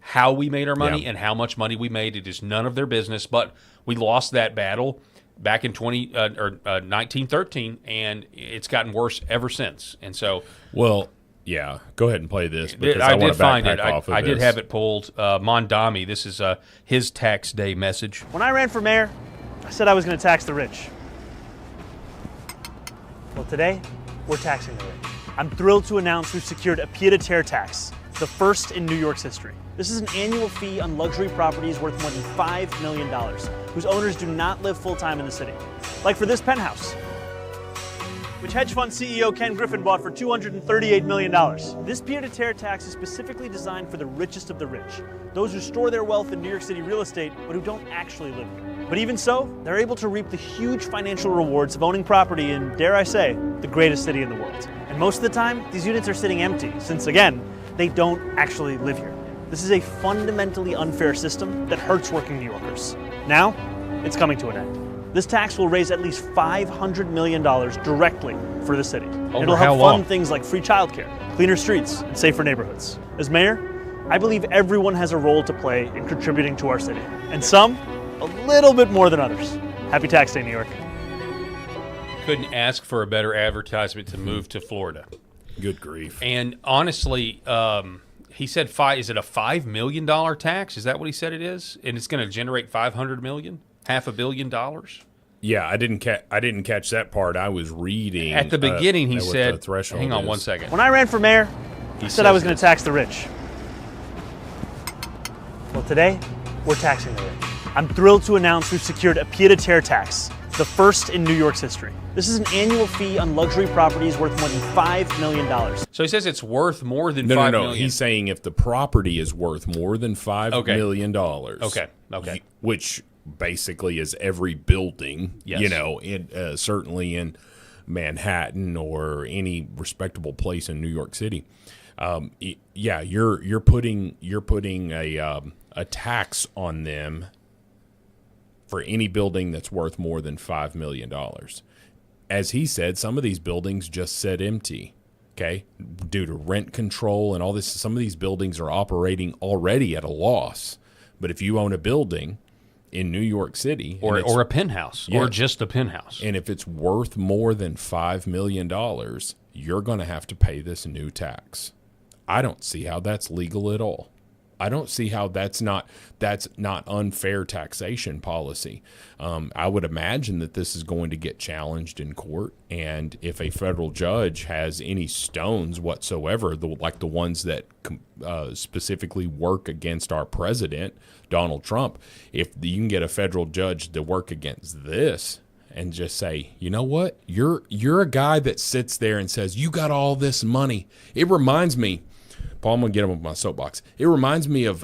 how we made our money and how much money we made. It is none of their business, but we lost that battle back in 1913, and it's gotten worse ever since. And so, go ahead and play this because I want did to find it. off of I did this. have it pulled. Mondami, this is his tax day message. When I ran for mayor, I said I was going to tax the rich. Well, today, we're taxing the rich. I'm thrilled to announce we've secured a pied-à-terre tax, the first in New York's history. This is an annual fee on luxury properties worth more than $5 million, whose owners do not live full-time in the city. Like for this penthouse, which hedge fund CEO Ken Griffin bought for $238 million. This pied-à-terre tax is specifically designed for the richest of the rich, those who store their wealth in New York City real estate, but who don't actually live here. But even so, they're able to reap the huge financial rewards of owning property in, dare I say, the greatest city in the world. And most of the time, these units are sitting empty, since again, they don't actually live here. This is a fundamentally unfair system that hurts working New Yorkers. Now, it's coming to an end. This tax will raise at least $500 million directly for the city. It'll help fund things like free childcare, cleaner streets, and safer neighborhoods. As mayor, I believe everyone has a role to play in contributing to our city, and some a little bit more than others. Happy Tax Day, New York. Couldn't ask for a better advertisement to move to Florida. Good grief. And honestly, he said is it a $5 million tax? Is that what he said it is? And it's going to generate $500 million? $500 million? Yeah, I didn't catch that part. I was reading. At the beginning, he said, the threshold hang on is. 1 second. When I ran for mayor, I said I was going to tax the rich. Well, today, we're taxing the rich. I'm thrilled to announce we've secured a pied-à-terre tax, the first in New York's history. This is an annual fee on luxury properties worth more than $5 million. So he says it's worth more than $5 million. He's saying if the property is worth more than $5 million. Okay. Which basically is every building, certainly in Manhattan or any respectable place in New York City. You're putting a tax on them for any building that's worth more than $5 million. As he said, some of these buildings just sit empty, okay, due to rent control and all this. Some of these buildings are operating already at a loss. But if you own a building in New York City, or a penthouse, or just a penthouse, and if it's worth more than $5 million, you're going to have to pay this new tax. I don't see how that's legal at all. I don't see how that's not unfair taxation policy. I would imagine that this is going to get challenged in court, and if a federal judge has any stones whatsoever, like the ones that specifically work against our president, Donald Trump, if you can get a federal judge to work against this and just say, you know what, you're a guy that sits there and says, you got all this money. It reminds me, Paul, I'm going to get him on my soapbox. It reminds me of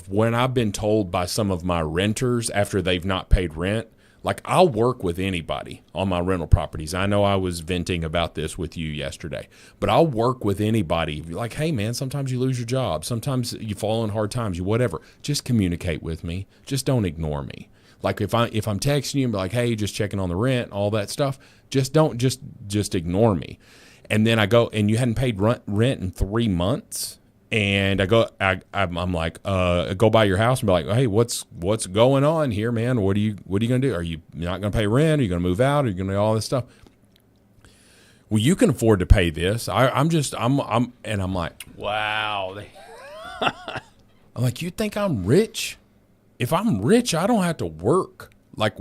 when I've been told by some of my renters after they've not paid rent, like, I'll work with anybody on my rental properties. I know I was venting about this with you yesterday, but I'll work with anybody. Like, hey, man, sometimes you lose your job. Sometimes you fall in hard times, whatever. Just communicate with me. Just don't ignore me. Like, if I'm texting you and be like, hey, just checking on the rent, all that stuff, just don't just ignore me. And then I go, and you hadn't paid rent in 3 months, and I'm like, go by your house and be like, hey, what's going on here, man? What are you gonna do? Are you not gonna pay rent? Are you gonna move out? Are you gonna do all this stuff? Well, you can afford to pay this. I'm like, wow. I'm like, you think I'm rich? If I'm rich, I don't have to work. Like,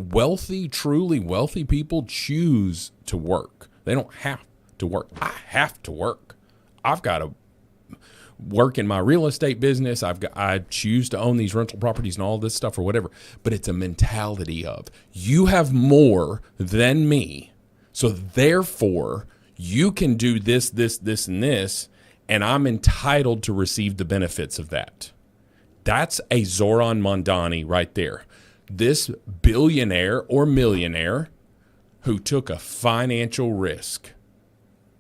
truly wealthy people choose to work. They don't have to work. I have to work. I've got to work in my real estate business. I choose to own these rental properties and all this stuff or whatever. But it's a mentality of, you have more than me, so therefore you can do this, and this, and I'm entitled to receive the benefits of that. That's a Zoran Mondani right there. This billionaire or millionaire who took a financial risk.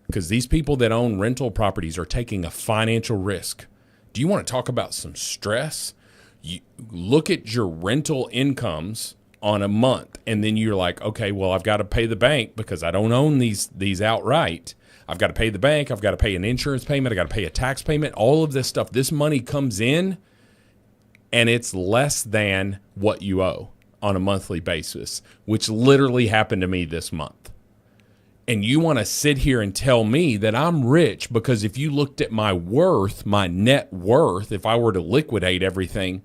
Because these people that own rental properties are taking a financial risk. Do you want to talk about some stress? You look at your rental incomes on a month, and then you're like, okay, well, I've got to pay the bank because I don't own these outright. I've got to pay the bank. I've got to pay an insurance payment. I've got to pay a tax payment. All of this stuff. This money comes in, and it's less than what you owe on a monthly basis, which literally happened to me this month. And you want to sit here and tell me that I'm rich because if you looked at my worth, my net worth, if I were to liquidate everything,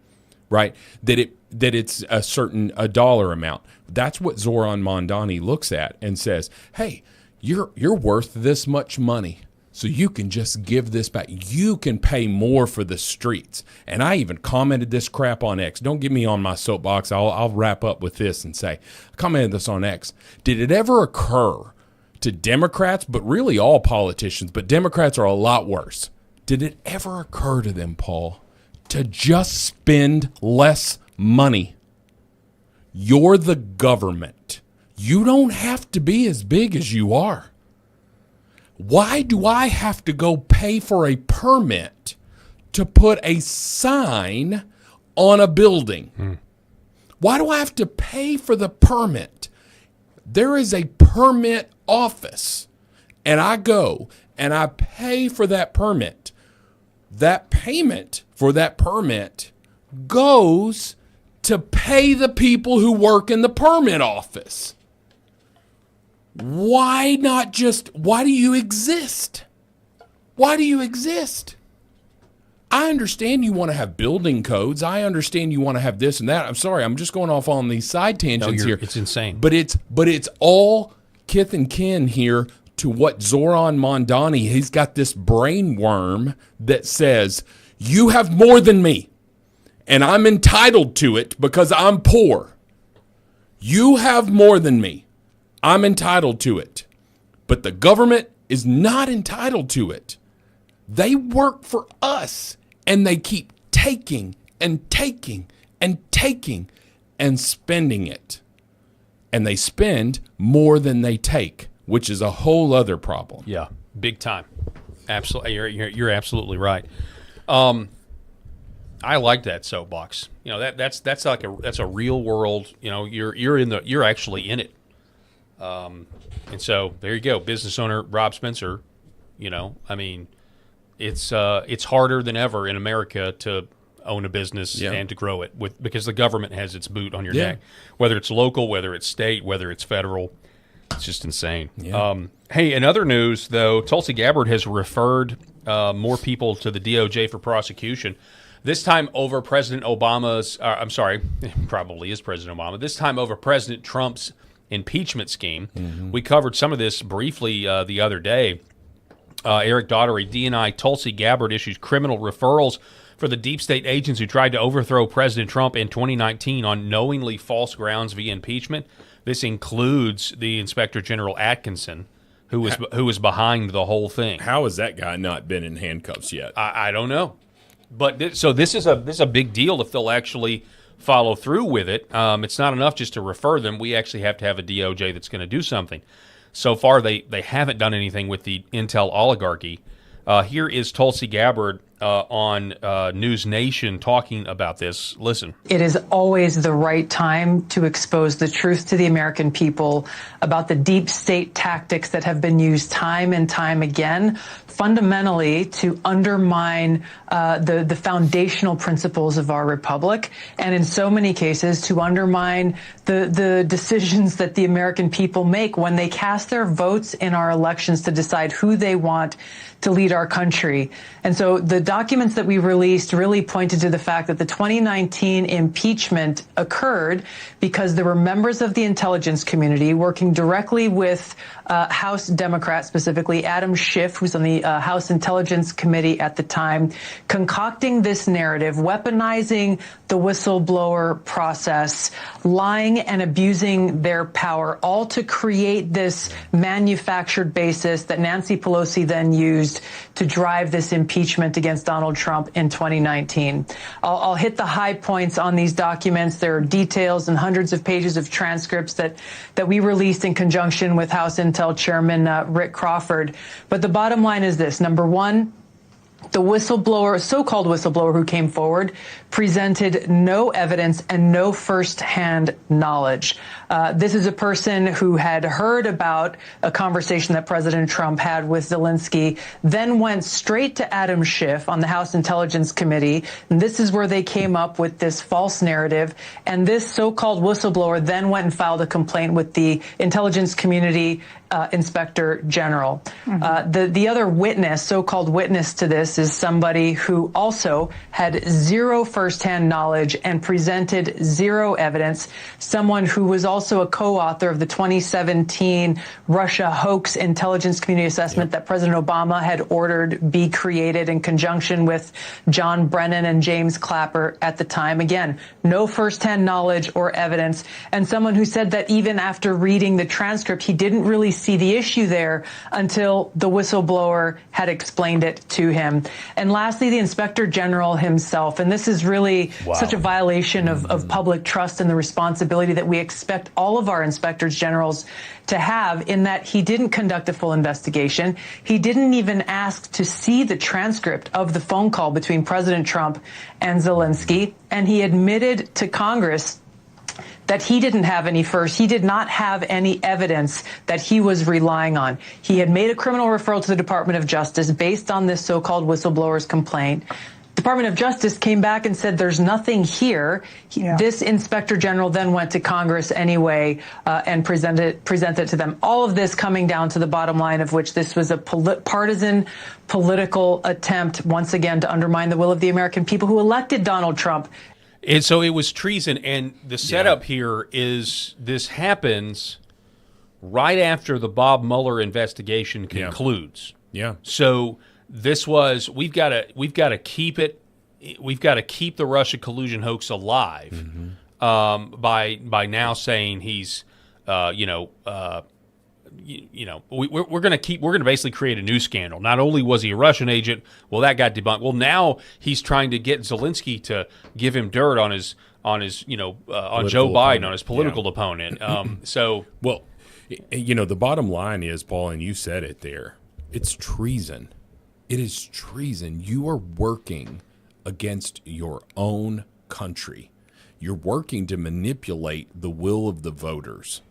right, that it's a dollar amount. That's what Zoran Mondani looks at and says, hey, you're worth this much money, so you can just give this back. You can pay more for the streets. And I even commented this crap on X. Don't get me on my soapbox. I'll wrap up with this and say, I commented this on X. Did it ever occur to Democrats, but really all politicians, but Democrats are a lot worse. Did it ever occur to them, Paul, to just spend less money? You're the government. You don't have to be as big as you are. Why do I have to go pay for a permit to put a sign on a building? Why do I have to pay for the permit? There is a permit office, and I go and I pay for that permit. That payment for that permit goes to pay the people who work in the permit office. Why do you exist? Why do you exist? I understand you want to have building codes. I understand you want to have this and that. I'm sorry, I'm just going off on these side tangents here. It's insane. But it's all kith and kin here to what Zoran Mondani, he's got this brain worm that says, you have more than me, and I'm entitled to it because I'm poor. You have more than me. I'm entitled to it. But the government is not entitled to it. They work for us, and they keep taking and taking and taking and spending it. And they spend more than they take, which is a whole other problem. Yeah, big time. Absolutely, you're absolutely right. I like that soapbox. You know, that's a real world. You know, you're actually in it. And so there you go, business owner Rob Spencer. You know, I mean, it's harder than ever in America to own a business and to grow it because the government has its boot on your neck, whether it's local, whether it's state, whether it's federal. It's just insane. Yeah. Hey, in other news, though, Tulsi Gabbard has referred more people to the DOJ for prosecution. This time over President Obama's, probably is President Obama, this time over President Trump's impeachment scheme. Mm-hmm. We covered some of this briefly the other day. Eric Daugherty, DNI, Tulsi Gabbard issues criminal referrals for the deep state agents who tried to overthrow President Trump in 2019 on knowingly false grounds via impeachment. This includes the Inspector General Atkinson, who was behind the whole thing. How has that guy not been in handcuffs yet? I don't know. But so this is a big deal if they'll actually follow through with it. It's not enough just to refer them. We actually have to have a DOJ that's going to do something. So far, they haven't done anything with the Intel oligarchy. Here is Tulsi Gabbard on News Nation talking about this. Listen. It is always the right time to expose the truth to the American people about the deep state tactics that have been used time and time again, fundamentally to undermine the foundational principles of our republic, and in so many cases to undermine the decisions that the American people make when they cast their votes in our elections to decide who they want to lead our country. And so the documents that we released really pointed to the fact that the 2019 impeachment occurred because there were members of the intelligence community working directly with House Democrats, specifically Adam Schiff, who's on the House Intelligence Committee at the time, concocting this narrative, weaponizing the whistleblower process, lying and abusing their power, all to create this manufactured basis that Nancy Pelosi then used to drive this impeachment against Donald Trump in 2019. I'll hit the high points on these documents. There are details and hundreds of pages of transcripts that we released in conjunction with House Intel Chairman Rick Crawford. But the bottom line is this. Number one, the whistleblower, so-called whistleblower who came forward, presented no evidence and no first-hand knowledge. This is a person who had heard about a conversation that President Trump had with Zelensky, then went straight to Adam Schiff on the House Intelligence Committee. And this is where they came up with this false narrative. And this so-called whistleblower then went and filed a complaint with the intelligence community Inspector General. Mm-hmm. The other witness, so-called witness to this, is somebody who also had zero first-hand knowledge and presented zero evidence, someone who was also a co-author of the 2017 Russia hoax intelligence community assessment that President Obama had ordered be created in conjunction with John Brennan and James Clapper at the time. Again, no first-hand knowledge or evidence, and someone who said that even after reading the transcript, he didn't really see the issue there until the whistleblower had explained it to him. And lastly, the Inspector General himself. And this is really such a violation of public trust and the responsibility that we expect all of our inspectors generals to have, in that he didn't conduct a full investigation. He didn't even ask to see the transcript of the phone call between President Trump and Zelensky. And he admitted to Congress that he did not have any evidence that he was relying on. He had made a criminal referral to the Department of Justice based on this so-called whistleblower's complaint. Department of Justice came back and said there's nothing here. This Inspector General then went to Congress anyway and presented to them. All of this coming down to the bottom line of which this was a partisan political attempt, once again, to undermine the will of the American people who elected Donald Trump. And so it was treason, and the setup here is this happens right after the Bob Mueller investigation concludes. Yeah. So this was we've got to keep it. We've got to keep the Russia collusion hoax alive by now saying he's we're going to basically create a new scandal. Not only was he a Russian agent, well, that got debunked. Well, now he's trying to get Zelensky to give him dirt on his on Joe Biden, on his political opponent. Well, the bottom line is, Paul, and you said it there, it's treason. It is treason. You are working against your own country. You're working to manipulate the will of the voters.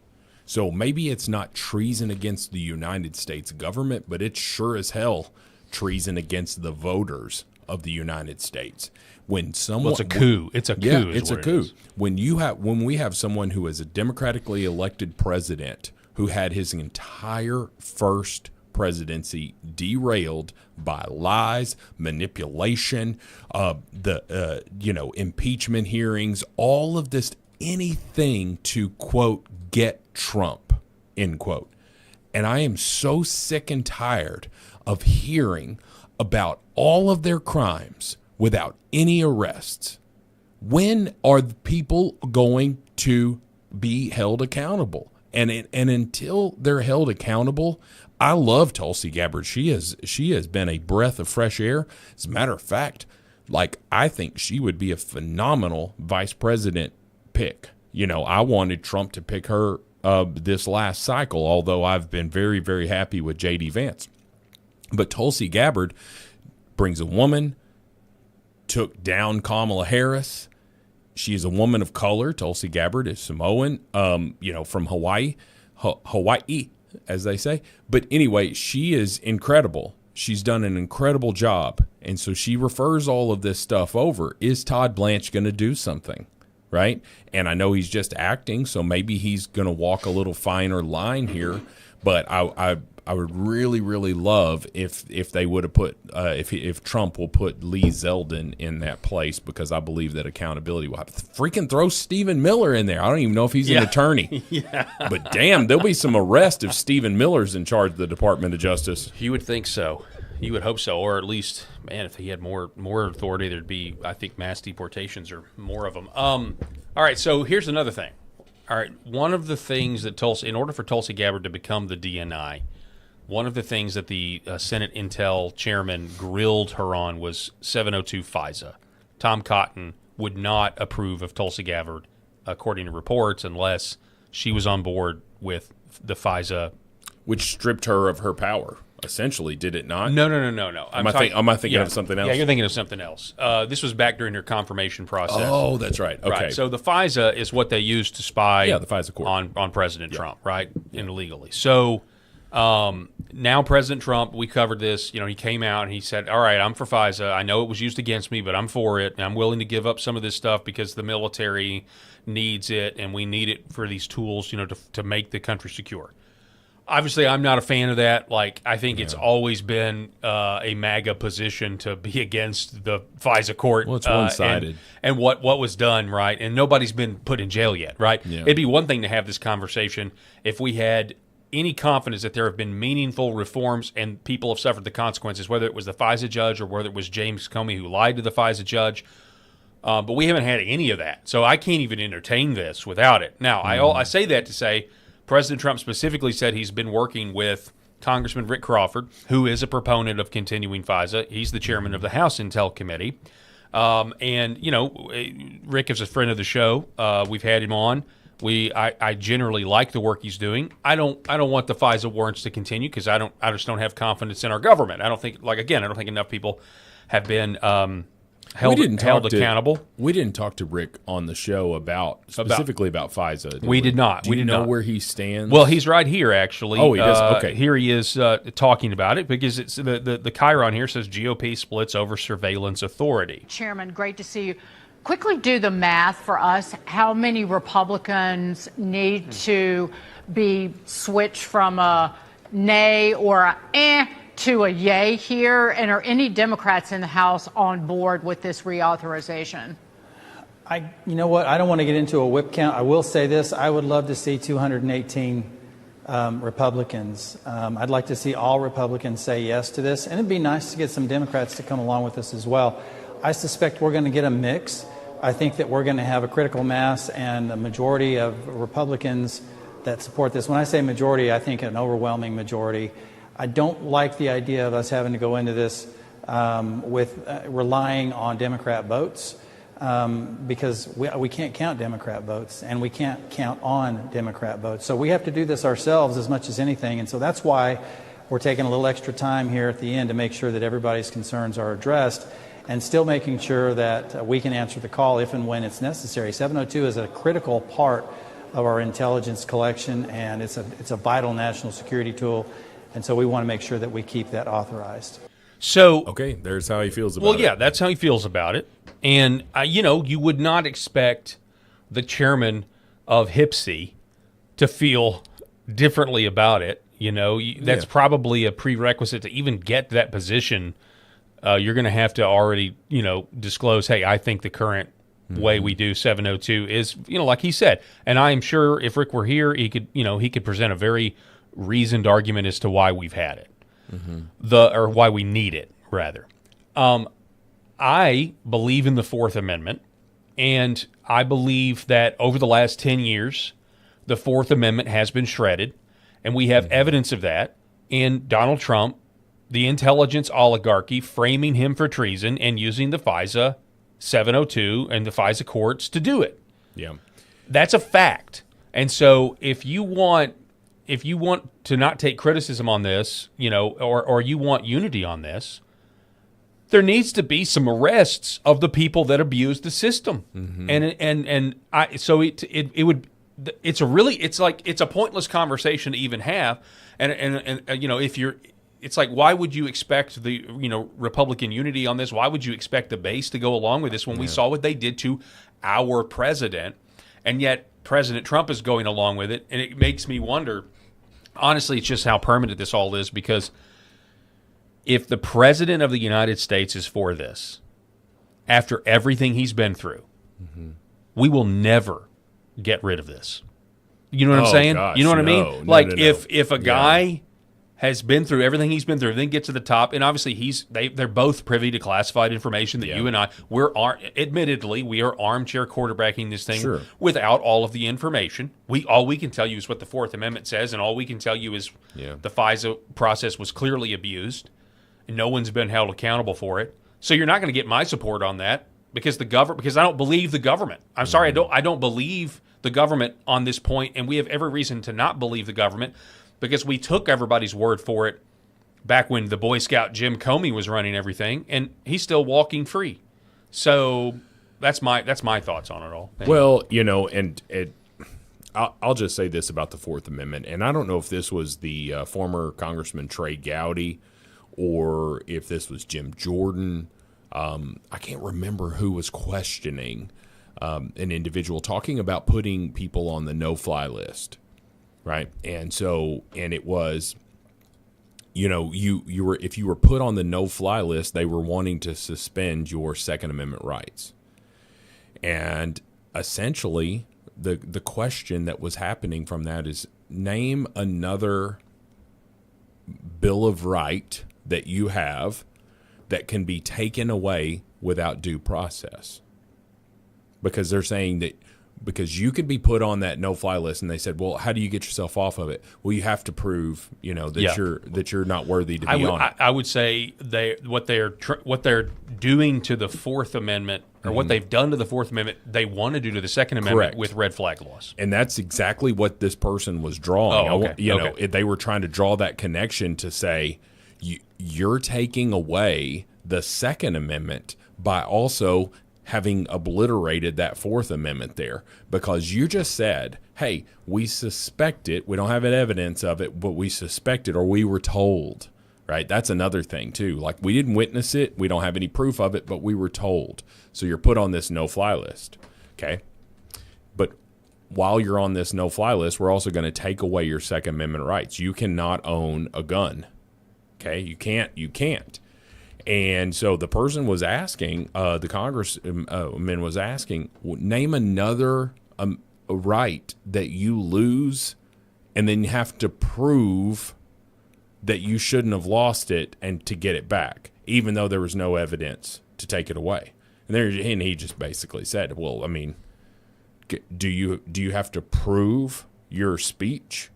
So maybe it's not treason against the United States government, but it's sure as hell treason against the voters of the United States. When someone, it's a coup. It's a coup. Yeah, it's a coup. When we have someone who is a democratically elected president who had his entire first presidency derailed by lies, manipulation, impeachment hearings, all of this, anything to quote get Trump, end quote. And I am so sick and tired of hearing about all of their crimes without any arrests. When are the people going to be held accountable? And until they're held accountable, I love Tulsi Gabbard. She has been a breath of fresh air. As a matter of fact, I think she would be a phenomenal vice president pick. I wanted Trump to pick her this last cycle, although I've been very, very happy with J.D. Vance. But Tulsi Gabbard brings a woman, took down Kamala Harris. She is a woman of color. Tulsi Gabbard is Samoan, from Hawaii, as they say. But anyway, she is incredible. She's done an incredible job. And so she refers all of this stuff over. Is Todd Blanche going to do something? Right? And I know he's just acting, so maybe he's going to walk a little finer line here. But I would really, really love if they would have put if Trump will put Lee Zeldin in that place, because I believe that accountability will happen. Freaking throw Stephen Miller in there. I don't even know if he's an attorney. Yeah. But damn, there'll be some arrest if Stephen Miller's in charge of the Department of Justice. You would think so. You would hope so, or at least, man, if he had more authority, there'd be, I think, mass deportations or more of them. All right, so here's another thing. All right, one of the things that in order for Tulsi Gabbard to become the DNI, one of the things that the Senate Intel chairman grilled her on was 702 FISA. Tom Cotton would not approve of Tulsi Gabbard, according to reports, unless she was on board with the FISA. Which stripped her of her power, essentially, did it not? No. Am I thinking of something else? Yeah, you're thinking of something else. This was back during her confirmation process. Oh, that's right. Okay. Right. So the FISA is what they used to spy the FISA court. on President Trump, right? Illegally. So now President Trump, we covered this, he came out and he said, all right, I'm for FISA. I know it was used against me, but I'm for it. And I'm willing to give up some of this stuff because the military needs it and we need it for these tools, to make the country secure. Obviously, I'm not a fan of that. I think it's always been a MAGA position to be against the FISA court. Well, it's one-sided. And what was done, right? And nobody's been put in jail yet, right? Yeah. It'd be one thing to have this conversation if we had any confidence that there have been meaningful reforms and people have suffered the consequences, whether it was the FISA judge or whether it was James Comey who lied to the FISA judge. But we haven't had any of that. So I can't even entertain this without it. Now, I say that to say President Trump specifically said he's been working with Congressman Rick Crawford, who is a proponent of continuing FISA. He's the chairman of the House Intel Committee. Rick is a friend of the show. We've had him on. I generally like the work he's doing. I don't want the FISA warrants to continue because I just don't have confidence in our government. I don't think enough people have been held accountable. We didn't talk to Rick on the show specifically about FISA. We did not. Do you know where he stands? Well, he's right here, actually. Oh, he does? Okay. Here he is talking about it because it's the Chiron here says GOP splits over surveillance authority. Chairman, great to see you. Quickly do the math for us. How many Republicans need to be switched from a nay or a to a yay here? And are any Democrats in the House on board with this reauthorization? You know what? I don't want to get into a whip count. I will say this. I would love to see 218 Republicans. I'd like to see all Republicans say yes to this. And it'd be nice to get some Democrats to come along with this as well. I suspect we're going to get a mix. I think that we're going to have a critical mass and a majority of Republicans that support this. When I say majority, I think an overwhelming majority. I don't like the idea of us having to go into this with relying on Democrat votes because we can't count Democrat votes and we can't count on Democrat votes. So we have to do this ourselves as much as anything. And so that's why we're taking a little extra time here at the end to make sure that everybody's concerns are addressed. and still making sure that we can answer the call if and when it's necessary. 702 is a critical part of our intelligence collection, and it's a vital national security tool, and so we want to make sure that we keep that authorized. So Okay, there's how he feels about it. well, yeah, that's how he feels about it. And, you would not expect the chairman of HPSI to feel differently about it. That's probably a prerequisite to even get that position. You're going to have to already, disclose, hey, I think the current way we do 702 is, like he said. And I am sure if Rick were here, he could present a very reasoned argument as to why we've had it, or why we need it, rather. I believe in the Fourth Amendment, and I believe that over the last 10 years, the Fourth Amendment has been shredded, and we have evidence of that in Donald Trump, the intelligence oligarchy framing him for treason and using the FISA 702 and the FISA courts to do it. Yeah. That's a fact. And so if you want to not take criticism on this, or you want unity on this, there needs to be some arrests of the people that abuse the system. It's a pointless conversation to even have. It's like, why would you expect the Republican unity on this? Why would you expect the base to go along with this when we saw what they did to our president, and yet President Trump is going along with it? And it makes me wonder, honestly, it's just how permanent this all is, because if the president of the United States is for this, after everything he's been through, we will never get rid of this. You know what I'm saying? Gosh, you know what I mean? Like, if a guy has been through everything he's been through, then get to the top, and obviously they're both privy to classified information that you and I, admittedly, we are armchair quarterbacking this thing without all of the information. All we can tell you is what the Fourth Amendment says, and all we can tell you is the FISA process was clearly abused, and no one's been held accountable for it. So you're not going to get my support on that because I don't believe the government. I'm sorry, I don't believe the government on this point, and we have every reason to not believe the government, because we took everybody's word for it back when the Boy Scout Jim Comey was running everything, and he's still walking free. So that's my thoughts on it all. Well, I'll just say this about the Fourth Amendment, and I don't know if this was the former Congressman Trey Gowdy or if this was Jim Jordan. I can't remember who was questioning an individual talking about putting people on the no-fly list. Right. And it was, you were, if you were put on the no-fly list, they were wanting to suspend your Second Amendment rights. And essentially the question that was happening from that is, name another Bill of Right that you have that can be taken away without due process. Because they're saying that, because you could be put on that no-fly list, and they said, "Well, how do you get yourself off of it?" Well, you have to prove, that you're not worthy to be on it. I would say what they're doing to the Fourth Amendment, or what they've done to the Fourth Amendment, they want to do to the Second Amendment with red flag laws. And that's exactly what this person was drawing. They were trying to draw that connection to say, you're taking away the Second Amendment by also having obliterated that Fourth Amendment there, because you just said, hey, we suspect it. We don't have evidence of it, but we suspect it, or we were told, right? That's another thing too. Like, we didn't witness it. We don't have any proof of it, but we were told. So you're put on this no-fly list. Okay. But while you're on this no-fly list, we're also going to take away your Second Amendment rights. You cannot own a gun. Okay. You can't. And so the person was asking, the congressman was asking, name another right that you lose, and then you have to prove that you shouldn't have lost it and to get it back, even though there was no evidence to take it away. And he just basically said, well, I mean, do you have to prove your speech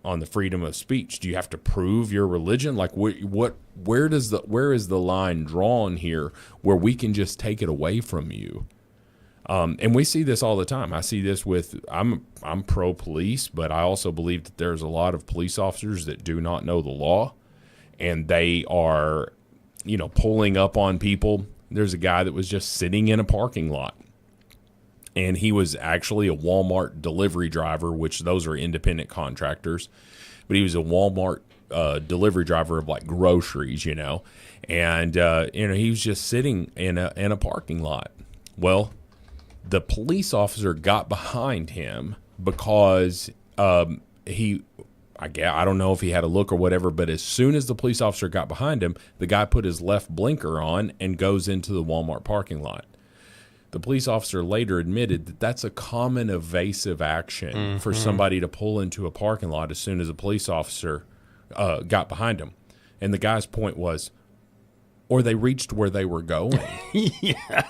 on the freedom of speech? Do you have to prove your religion? Like, where is the line drawn here where we can just take it away from you? And we see this all the time. I see this with, I'm pro police, but I also believe that there's a lot of police officers that do not know the law, and they are, pulling up on people there's a guy that was just sitting in a parking lot. And he was actually a Walmart delivery driver, which those are independent contractors. But he was a Walmart delivery driver of like groceries, And, he was just sitting in a parking lot. Well, the police officer got behind him because I don't know if he had a look or whatever, but as soon as the police officer got behind him, the guy put his left blinker on and goes into the Walmart parking lot. The police officer later admitted that that's a common evasive action for somebody to pull into a parking lot as soon as a police officer got behind him. And the guy's point was, or they reached where they were going. Yeah.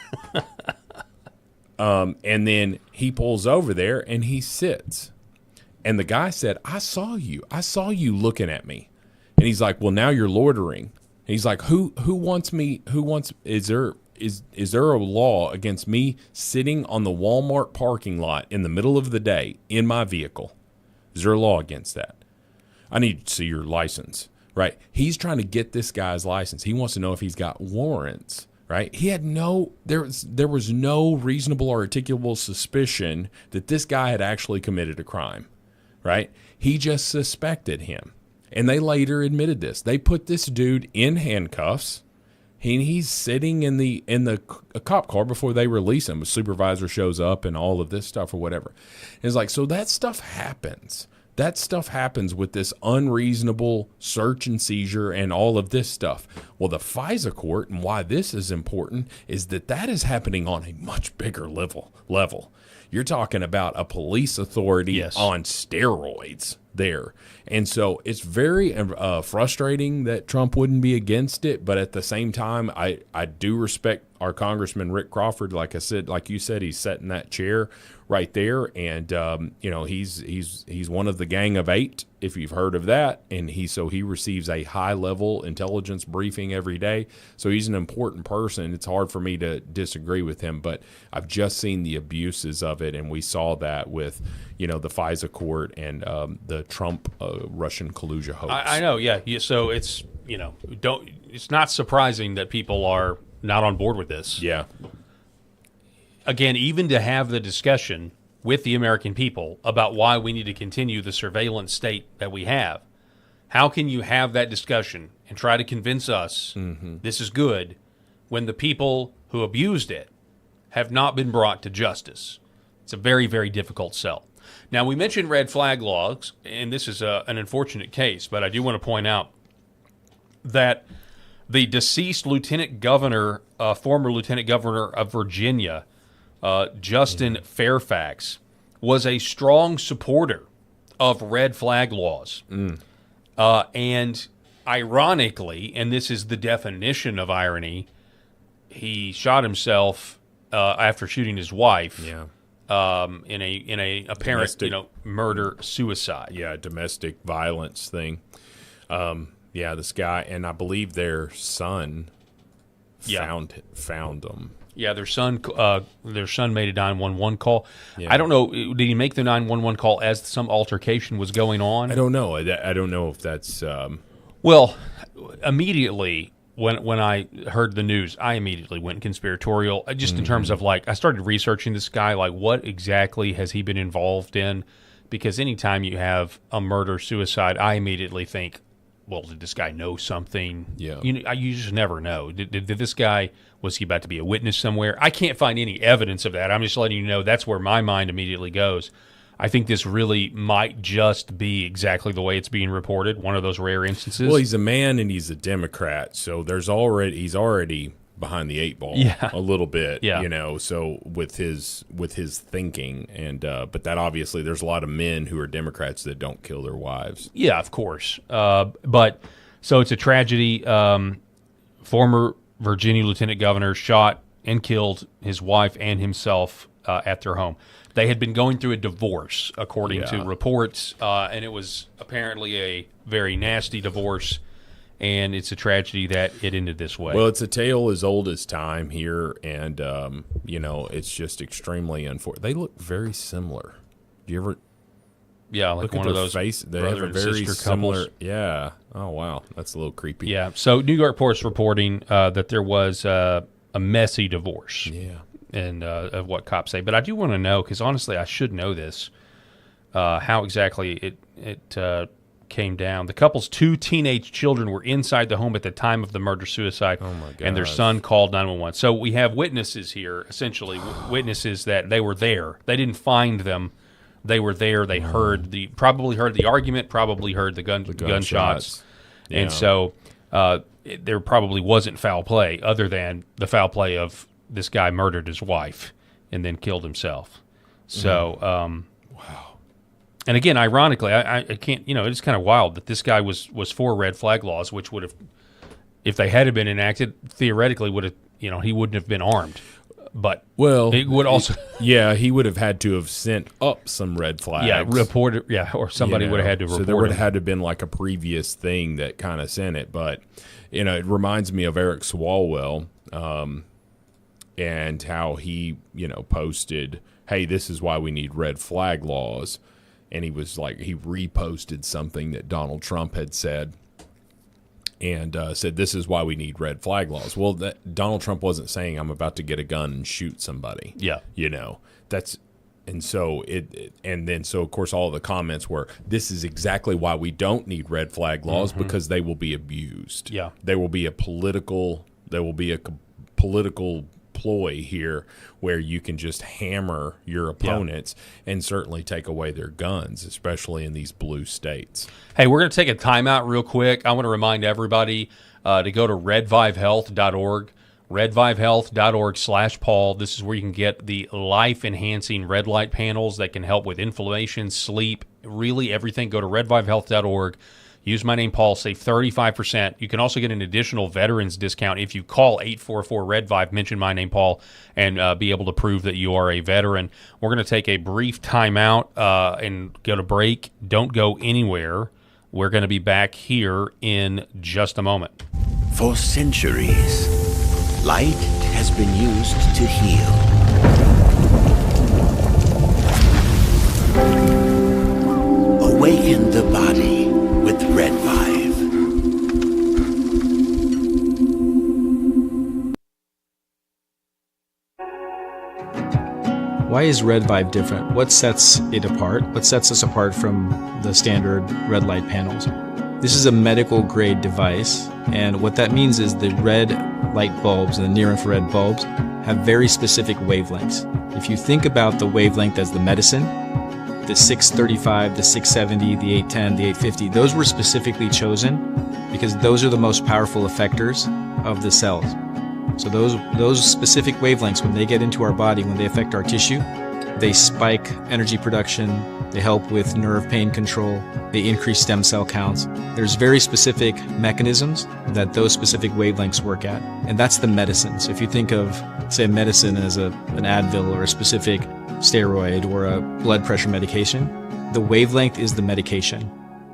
And then he pulls over there and he sits. And the guy said, I saw you looking at me. And he's like, well, now you're loitering. And he's like, is there a law against me sitting on the Walmart parking lot in the middle of the day in my vehicle? Is there a law against that? I need to see your license, right? He's trying to get this guy's license. He wants to know if he's got warrants, right? He had there was no reasonable or articulable suspicion that this guy had actually committed a crime, right? He just suspected him. And they later admitted this. They put this dude in handcuffs. He's sitting in the cop car before they release him. A supervisor shows up and all of this stuff or whatever. And it's like, so that stuff happens. That stuff happens with this unreasonable search and seizure and all of this stuff. Well, the FISA court, and why this is important, is that is happening on a much bigger level. You're talking about a police authority on steroids there. And so it's very frustrating that Trump wouldn't be against it. But at the same time, I do respect our Congressman Rick Crawford. Like you said, he's sat in that chair right there. And, he's one of the gang of 8, if you've heard of that. And he receives a high-level intelligence briefing every day. So he's an important person. It's hard for me to disagree with him. But I've just seen the abuses of it. And we saw that with, the FISA court and the Trump Russian collusion hoax. I know, yeah. So it's, it's not surprising that people are not on board with this. Yeah. Again, even to have the discussion with the American people about why we need to continue the surveillance state that we have. How can you have that discussion and try to convince us this is good when the people who abused it have not been brought to justice? It's a very, very difficult sell. Now, we mentioned red flag laws, and this is an unfortunate case, but I do want to point out that the deceased lieutenant governor, former lieutenant governor of Virginia, Justin Fairfax, was a strong supporter of red flag laws. And ironically, and this is the definition of irony, he shot himself after shooting his wife. Yeah. In a apparent murder suicide. Yeah, domestic violence thing. This guy, and I believe their son found them. Yeah, their son made a 911 call. Yeah. I don't know, did he make the 911 call as some altercation was going on? I don't know. I don't know if that's Well, immediately when I heard the news, I immediately went conspiratorial, just in terms of I started researching this guy, what exactly has he been involved in? Because anytime you have a murder-suicide, I immediately think, well, did this guy know something? Yeah. You just never know. Did this guy, was he about to be a witness somewhere? I can't find any evidence of that. I'm just letting you know that's where my mind immediately goes. I think this really might just be exactly the way it's being reported, one of those rare instances. Well, he's a man and he's a Democrat, so he's already behind the 8 ball a little bit, so with his thinking, and but that obviously there's a lot of men who are Democrats that don't kill their wives. Yeah, of course. But so it's a tragedy. Former Virginia lieutenant governor shot and killed his wife and himself at their home. They had been going through a divorce, according to reports, and it was apparently a very nasty divorce, and it's a tragedy that it ended this way. Well, it's a tale as old as time here, and, it's just extremely unfortunate. They look very similar. Do you ever... Yeah, like look one at of their those face. They have a very similar... Yeah. Oh, wow. That's a little creepy. Yeah. So New York Post reporting that there was a messy divorce. Yeah. And of what cops say. But I do want to know, because honestly I should know this, how exactly it came down. The couple's 2 teenage children were inside the home at the time of the murder-suicide, and their son called 911. So we have witnesses here, essentially, witnesses that they were there. They didn't find them. They were there. They probably heard the argument, probably heard the gunshots. Yeah. And so there probably wasn't foul play other than the foul play of this guy murdered his wife and then killed himself. So, wow. And again, ironically, I can't, it's kind of wild that this guy was for red flag laws, which would have, if they had been enacted, theoretically would have, he wouldn't have been armed. But it would also, he would have had to have sent up some red flags. Or somebody would have had to report. So there would have had to have been like a previous thing that kind of sent it. But it reminds me of Eric Swalwell, and how he posted, "Hey, this is why we need red flag laws," and he was like, he reposted something that Donald Trump had said. And said, "This is why we need red flag laws." Well, Donald Trump wasn't saying, "I'm about to get a gun and shoot somebody." Yeah, so of course all of the comments were, "This is exactly why we don't need red flag laws, because they will be abused. Yeah, there will be a political ploy here where you can just hammer your opponents and certainly take away their guns, especially in these blue states." Hey, we're going to take a timeout real quick. I want to remind everybody to go to redvivehealth.org, redvivehealth.org/Paul. This is where you can get the life-enhancing red light panels that can help with inflammation, sleep, really everything. Go to redvivehealth.org. Use my name, Paul. Save 35%. You can also get an additional veterans discount if you call 844-RED-VIVE, mention my name, Paul, and be able to prove that you are a veteran. We're going to take a brief timeout and go to break. Don't go anywhere. We're going to be back here in just a moment. For centuries, light has been used to heal. Awaken the body with Red Vive. Why is Red Vive different? What sets it apart? What sets us apart from the standard red light panels? This is a medical grade device, and what that means is the red light bulbs and the near infrared bulbs have very specific wavelengths. If you think about the wavelength as the medicine, the 635, the 670, the 810, the 850, those were specifically chosen because those are the most powerful effectors of the cells. So those specific wavelengths, when they get into our body, when they affect our tissue, they spike energy production, they help with nerve pain control, they increase stem cell counts. There's very specific mechanisms that those specific wavelengths work at, and that's the medicine. So if you think of, say, medicine as an Advil or a specific steroid or a blood pressure medication, the wavelength is the medication.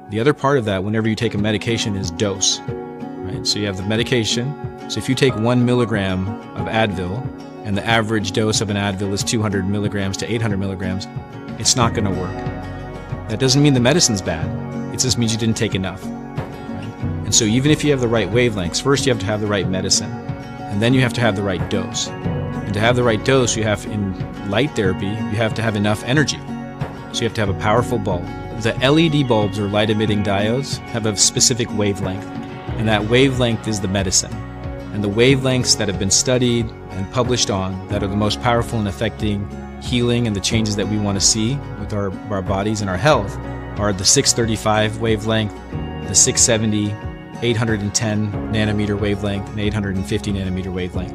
The other part of that, whenever you take a medication, is dose. Right? So you have the medication. So if you take 1 milligram of Advil and the average dose of an Advil is 200 milligrams to 800 milligrams, it's not going to work. That doesn't mean the medicine's bad. It just means you didn't take enough. Right? And so even if you have the right wavelengths, first you have to have the right medicine, and then you have to have the right dose. And to have the right dose, you have, in light therapy, you have to have enough energy. So you have to have a powerful bulb. The LED bulbs, or light-emitting diodes, have a specific wavelength, and that wavelength is the medicine. And the wavelengths that have been studied and published on that are the most powerful in affecting healing and the changes that we want to see with our bodies and our health are the 635 wavelength, the 670, 810 nanometer wavelength, and 850 nanometer wavelength.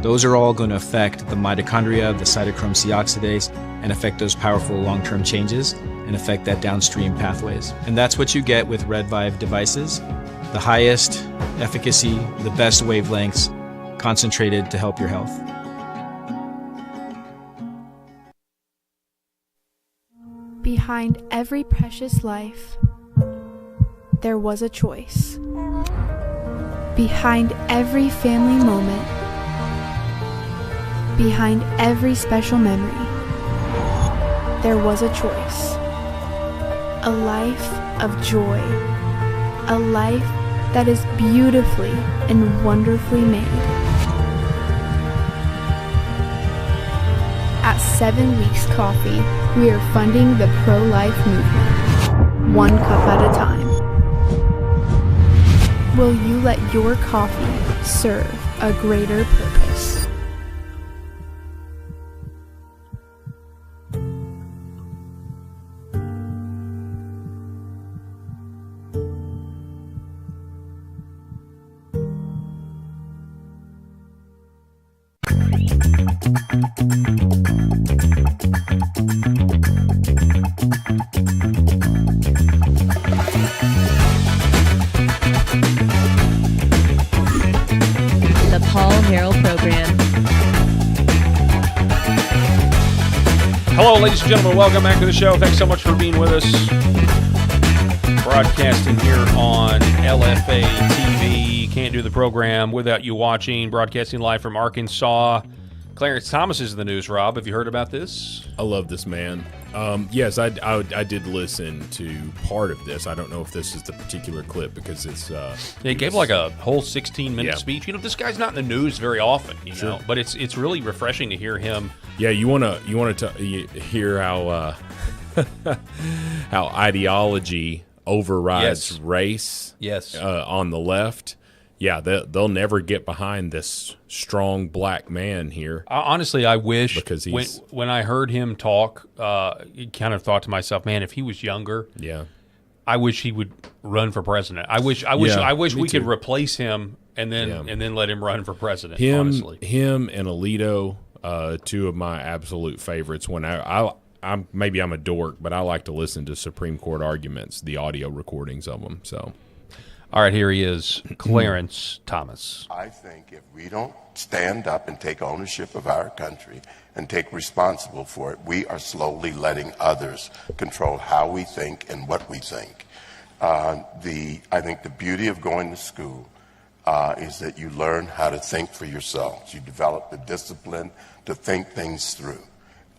Those are all going to affect the mitochondria, the cytochrome C oxidase, and affect those powerful long-term changes and affect that downstream pathways. And that's what you get with Red Vive devices. The highest efficacy, the best wavelengths, concentrated to help your health. Behind every precious life, there was a choice. Behind every family moment, behind every special memory, there was a choice. A life of joy. A life that is beautifully and wonderfully made. At 7 Weeks Coffee, we are funding the pro-life movement, one cup at a time. Will you let your coffee serve a greater purpose? The Paul Harrell Program. Hello, ladies and gentlemen. Welcome back to the show. Thanks so much for being with us. Broadcasting here on LFA TV. Can't do the program without you watching. Broadcasting live from Arkansas. Clarence Thomas is in the news, Rob. Have you heard about this? I love this man. Yes, I did listen to part of this. I don't know if this is the particular clip because it's... He gave like a whole 16-minute speech. You know, this guy's not in the news very often, you know, but it's really refreshing to hear him. Yeah, you want to hear how how ideology overrides race. Yes. On the left. Yeah, they'll never get behind this strong black man here. Honestly, I wish because when I heard him talk, kind of thought to myself, man, if he was younger, I wish he would run for president. I wish we could replace him and then let him run for president. Honestly, him and Alito, two of my absolute favorites. When I'm maybe I'm a dork, but I like to listen to Supreme Court arguments, the audio recordings of them. So. All right, here he is, Clarence Thomas. I think if we don't stand up and take ownership of our country and take responsible for it, we are slowly letting others control how we think and what we think. I think the beauty of going to school is that you learn how to think for yourselves. You develop the discipline to think things through.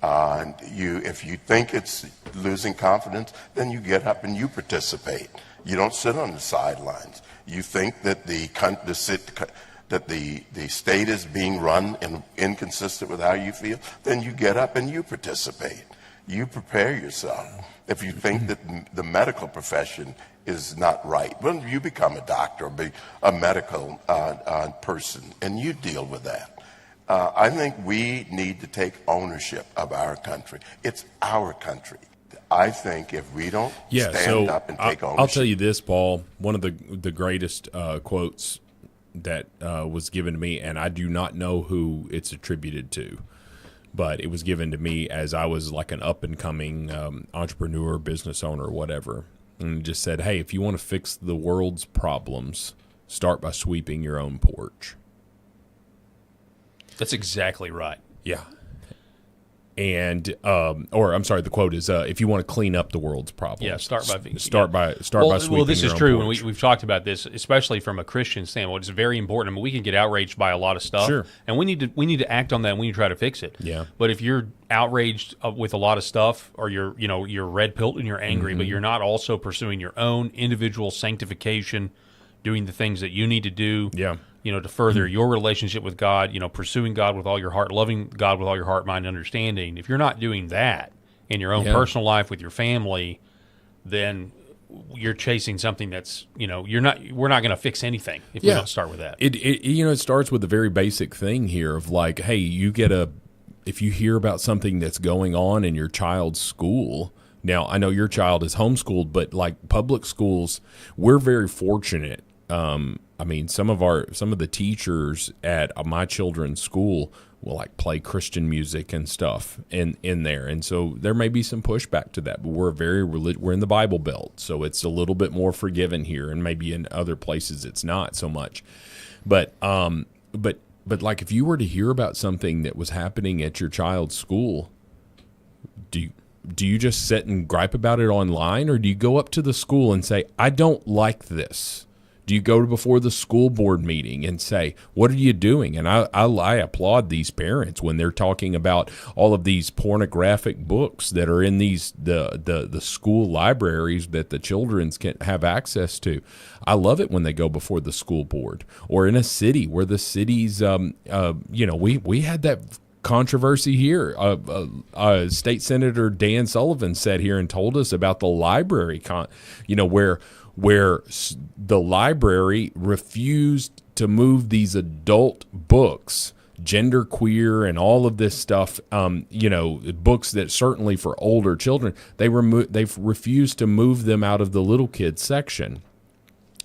If you think it's losing confidence, then you get up and you participate. You don't sit on the sidelines. You think that the state is being run and inconsistent with how you feel, then you get up and you participate. You prepare yourself. If you think that the medical profession is not right, well, you become a doctor or be a medical person, and you deal with that. I think we need to take ownership of our country. It's our country. I think if we don't stand up and take ownership. I'll tell you this, Paul. One of the greatest quotes that was given to me, and I do not know who it's attributed to, but it was given to me as I was like an up-and-coming entrepreneur, business owner, whatever. And it just said, hey, if you want to fix the world's problems, start by sweeping your own porch. That's exactly right. Yeah. And, the quote is, if you want to clean up the world's problems, start by sweeping. Well, this is your own true, porch. and we've talked about this, especially from a Christian standpoint. It's very important. I mean, we can get outraged by a lot of stuff, and we need to act on that. and We need to try to fix it. Yeah. But if you're outraged with a lot of stuff, or you're red-pilled and you're angry, but you're not also pursuing your own individual sanctification, doing the things that you need to do. Yeah. To further your relationship with God, pursuing God with all your heart, loving God with all your heart, mind, and understanding. If you're not doing that in your own personal life with your family, then you're chasing something that's, we're not going to fix anything if we don't start with that. It starts with a very basic thing here of like, hey, if you hear about something that's going on in your child's school. Now, I know your child is homeschooled, but like public schools, we're very fortunate. I mean, some of the teachers at my children's school will like play Christian music and stuff in there, and so there may be some pushback to that. But we're in the Bible Belt, so it's a little bit more forgiven here, and maybe in other places it's not so much. But like if you were to hear about something that was happening at your child's school, do you just sit and gripe about it online, or do you go up to the school and say, I don't like this? Do you go before the school board meeting and say, what are you doing? And I applaud these parents when they're talking about all of these pornographic books that are in the school libraries that the children can have access to. I love it when they go before the school board, or in a city where the city's, we had that controversy here. State Senator Dan Sullivan sat here and told us about the library, where the library refused to move these adult books, genderqueer and all of this stuff, books that certainly for older children, they've refused to move them out of the little kids section.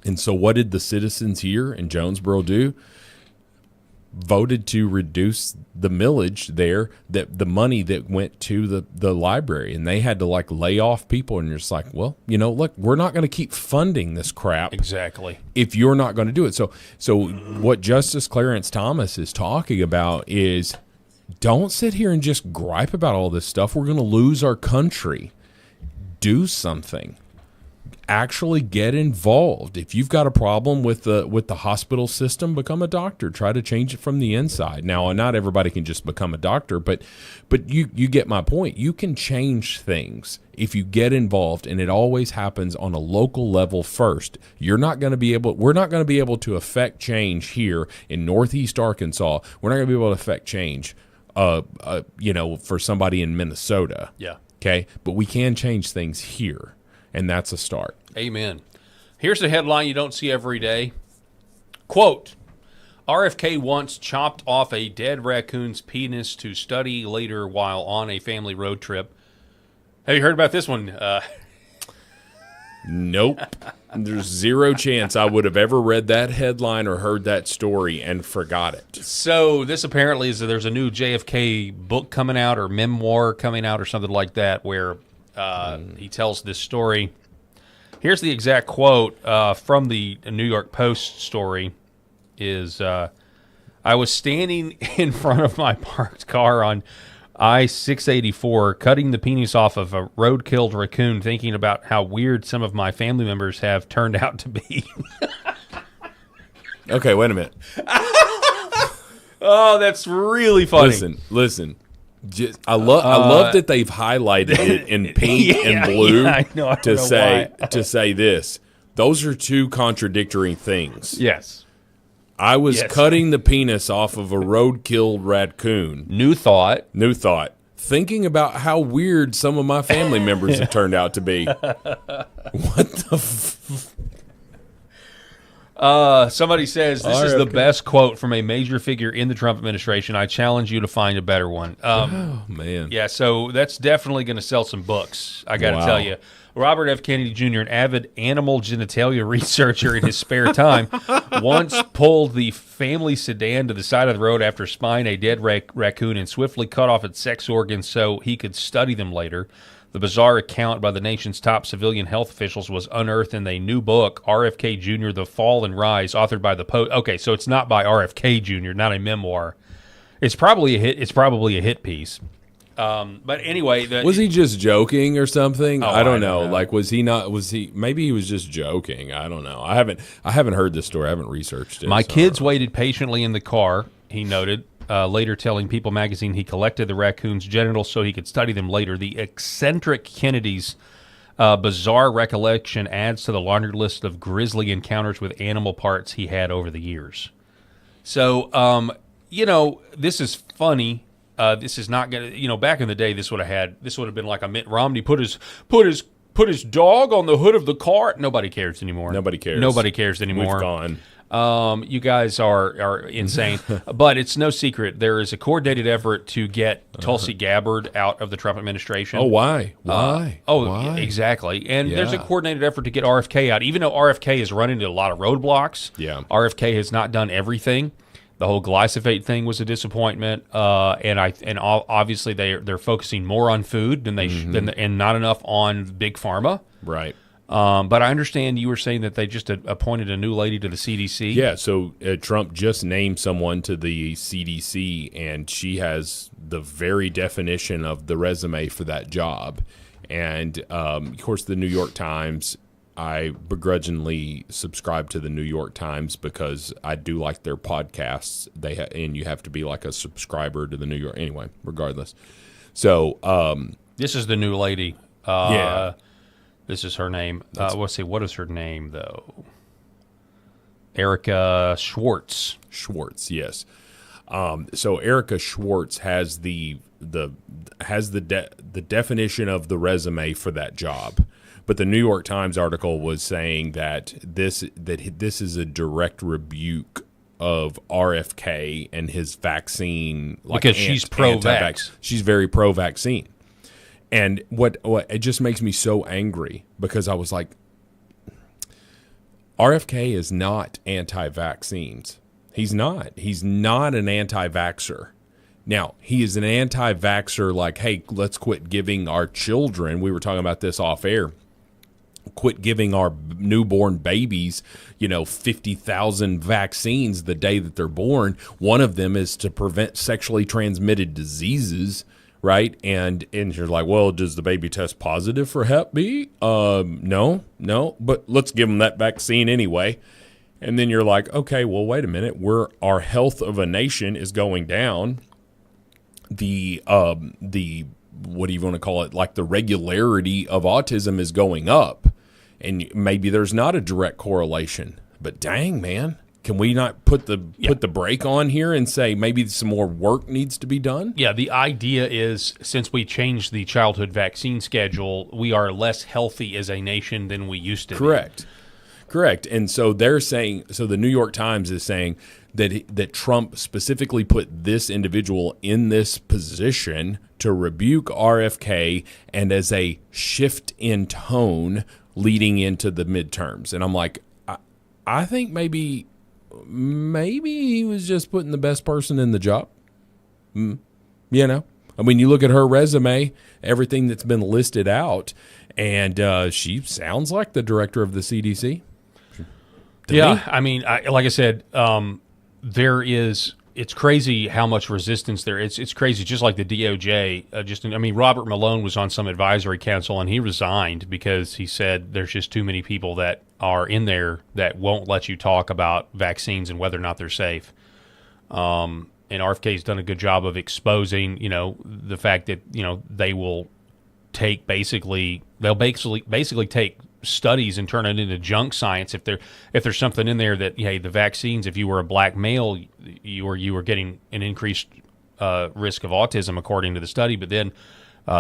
And so what did the citizens here in Jonesboro do? Voted to reduce the millage there, that the money that went to the library, and they had to lay off people. And you're just like, well, look, we're not going to keep funding this crap exactly if you're not going to do it. So what Justice Clarence Thomas is talking about is, don't sit here and just gripe about all this stuff. We're going to lose our country. Do something. Actually get involved. If you've got a problem with the hospital system, become a doctor. Try to change it from the inside. Now, not everybody can just become a doctor, but you get my point. You can change things if you get involved, and it always happens on a local level first. We're not going to be able to affect change here in Northeast Arkansas. We're not going to be able to affect change for somebody in Minnesota. Yeah. Okay? But we can change things here. And that's a start. Amen. Here's the headline you don't see every day. Quote, RFK once chopped off a dead raccoon's penis to study later while on a family road trip. Have you heard about this one? Nope. There's zero chance I would have ever read that headline or heard that story and forgot it. So this apparently is there's a new JFK book coming out or memoir coming out or something like that where he tells this story. Here's the exact quote from the New York Post story is, I was standing in front of my parked car on I-684 cutting the penis off of a road-killed raccoon, thinking about how weird some of my family members have turned out to be. Okay, wait a minute. Oh, that's really funny. Listen. I love that they've highlighted it in pink and blue to say this. Those are two contradictory things. Yes. I was cutting the penis off of a road-killed raccoon. New thought. Thinking about how weird some of my family members have turned out to be. What the somebody says, this is the best quote from a major figure in the Trump administration. I challenge you to find a better one. Oh, man. Yeah, so that's definitely going to sell some books, I got to tell you. Robert F. Kennedy Jr., an avid animal genitalia researcher in his spare time, once pulled the family sedan to the side of the road after spying a dead raccoon and swiftly cut off its sex organs so he could study them later. The bizarre account by the nation's top civilian health officials was unearthed in a new book, RFK Jr., The Fall and Rise, authored by the Post. Okay, so it's not by RFK Jr., not a memoir. It's probably a hit. It's probably a hit piece. But anyway, was he just joking or something? Oh, I don't know. Like, was he not? Was he? Maybe he was just joking. I don't know. I haven't heard this story. I haven't researched it. My kids waited patiently in the car. He noted. Later telling People magazine he collected the raccoon's genitals so he could study them later. The eccentric Kennedy's bizarre recollection adds to the laundry list of grisly encounters with animal parts he had over the years. So, this is funny. This is not going to, back in the day, this would have been like a Mitt Romney put his dog on the hood of the car. Nobody cares anymore. Nobody cares. We've gone. You guys are insane, but it's no secret there is a coordinated effort to get Tulsi Gabbard out of the Trump administration. Oh, why? Why? Why? Exactly. And there's a coordinated effort to get RFK out, even though RFK is running into a lot of roadblocks. Yeah. RFK has not done everything. The whole glyphosate thing was a disappointment, and obviously they're focusing more on food than and not enough on big pharma. Right. But I understand you were saying that they just appointed a new lady to the CDC. Yeah, so Trump just named someone to the CDC, and she has the very definition of the resume for that job. And, of course, the New York Times, I begrudgingly subscribe to the New York Times because I do like their podcasts. And you have to be like a subscriber to the New York. Anyway, regardless. So this is the new lady. Yeah. This is her name. Let's see. What is her name, though? Erica Schwartz. Schwartz, yes. So Erica Schwartz has the definition of the resume for that job. But the New York Times article was saying that this is a direct rebuke of RFK and his vaccine, because she's pro-vax. She's very pro-vaccine. And what it just makes me so angry, because I was like, RFK is not anti-vaccines. He's not. He's not an anti-vaxxer. Now, he is an anti-vaxxer like, hey, let's quit giving our children, we were talking about this off air, quit giving our newborn babies, 50,000 vaccines the day that they're born. One of them is to prevent sexually transmitted diseases, right? And you're like, well, does the baby test positive for Hep B? No, but let's give them that vaccine anyway. And then you're like, okay, well, wait a minute. Our health of a nation is going down. The what do you want to call it? Like the regularity of autism is going up, and maybe there's not a direct correlation. But dang, man, can we not put the brake on here and say maybe some more work needs to be done? Yeah, the idea is, since we changed the childhood vaccine schedule, we are less healthy as a nation than we used to be. Correct. And so they're saying, so the New York Times is saying that Trump specifically put this individual in this position to rebuke RFK and as a shift in tone leading into the midterms. And I'm like, I think maybe he was just putting the best person in the job. I mean, you look at her resume, everything that's been listed out, and she sounds like the director of the CDC. Yeah, I mean, like I said, it's crazy how much resistance there is. It's crazy, just like the DOJ. Robert Malone was on some advisory council, and he resigned because he said there's just too many people that are in there that won't let you talk about vaccines and whether or not they're safe. And RFK's done a good job of exposing, the fact that, they will take basically take studies and turn it into junk science if there's something in there that, hey, the vaccines, if you were a black male, you were getting an increased risk of autism according to the study, but then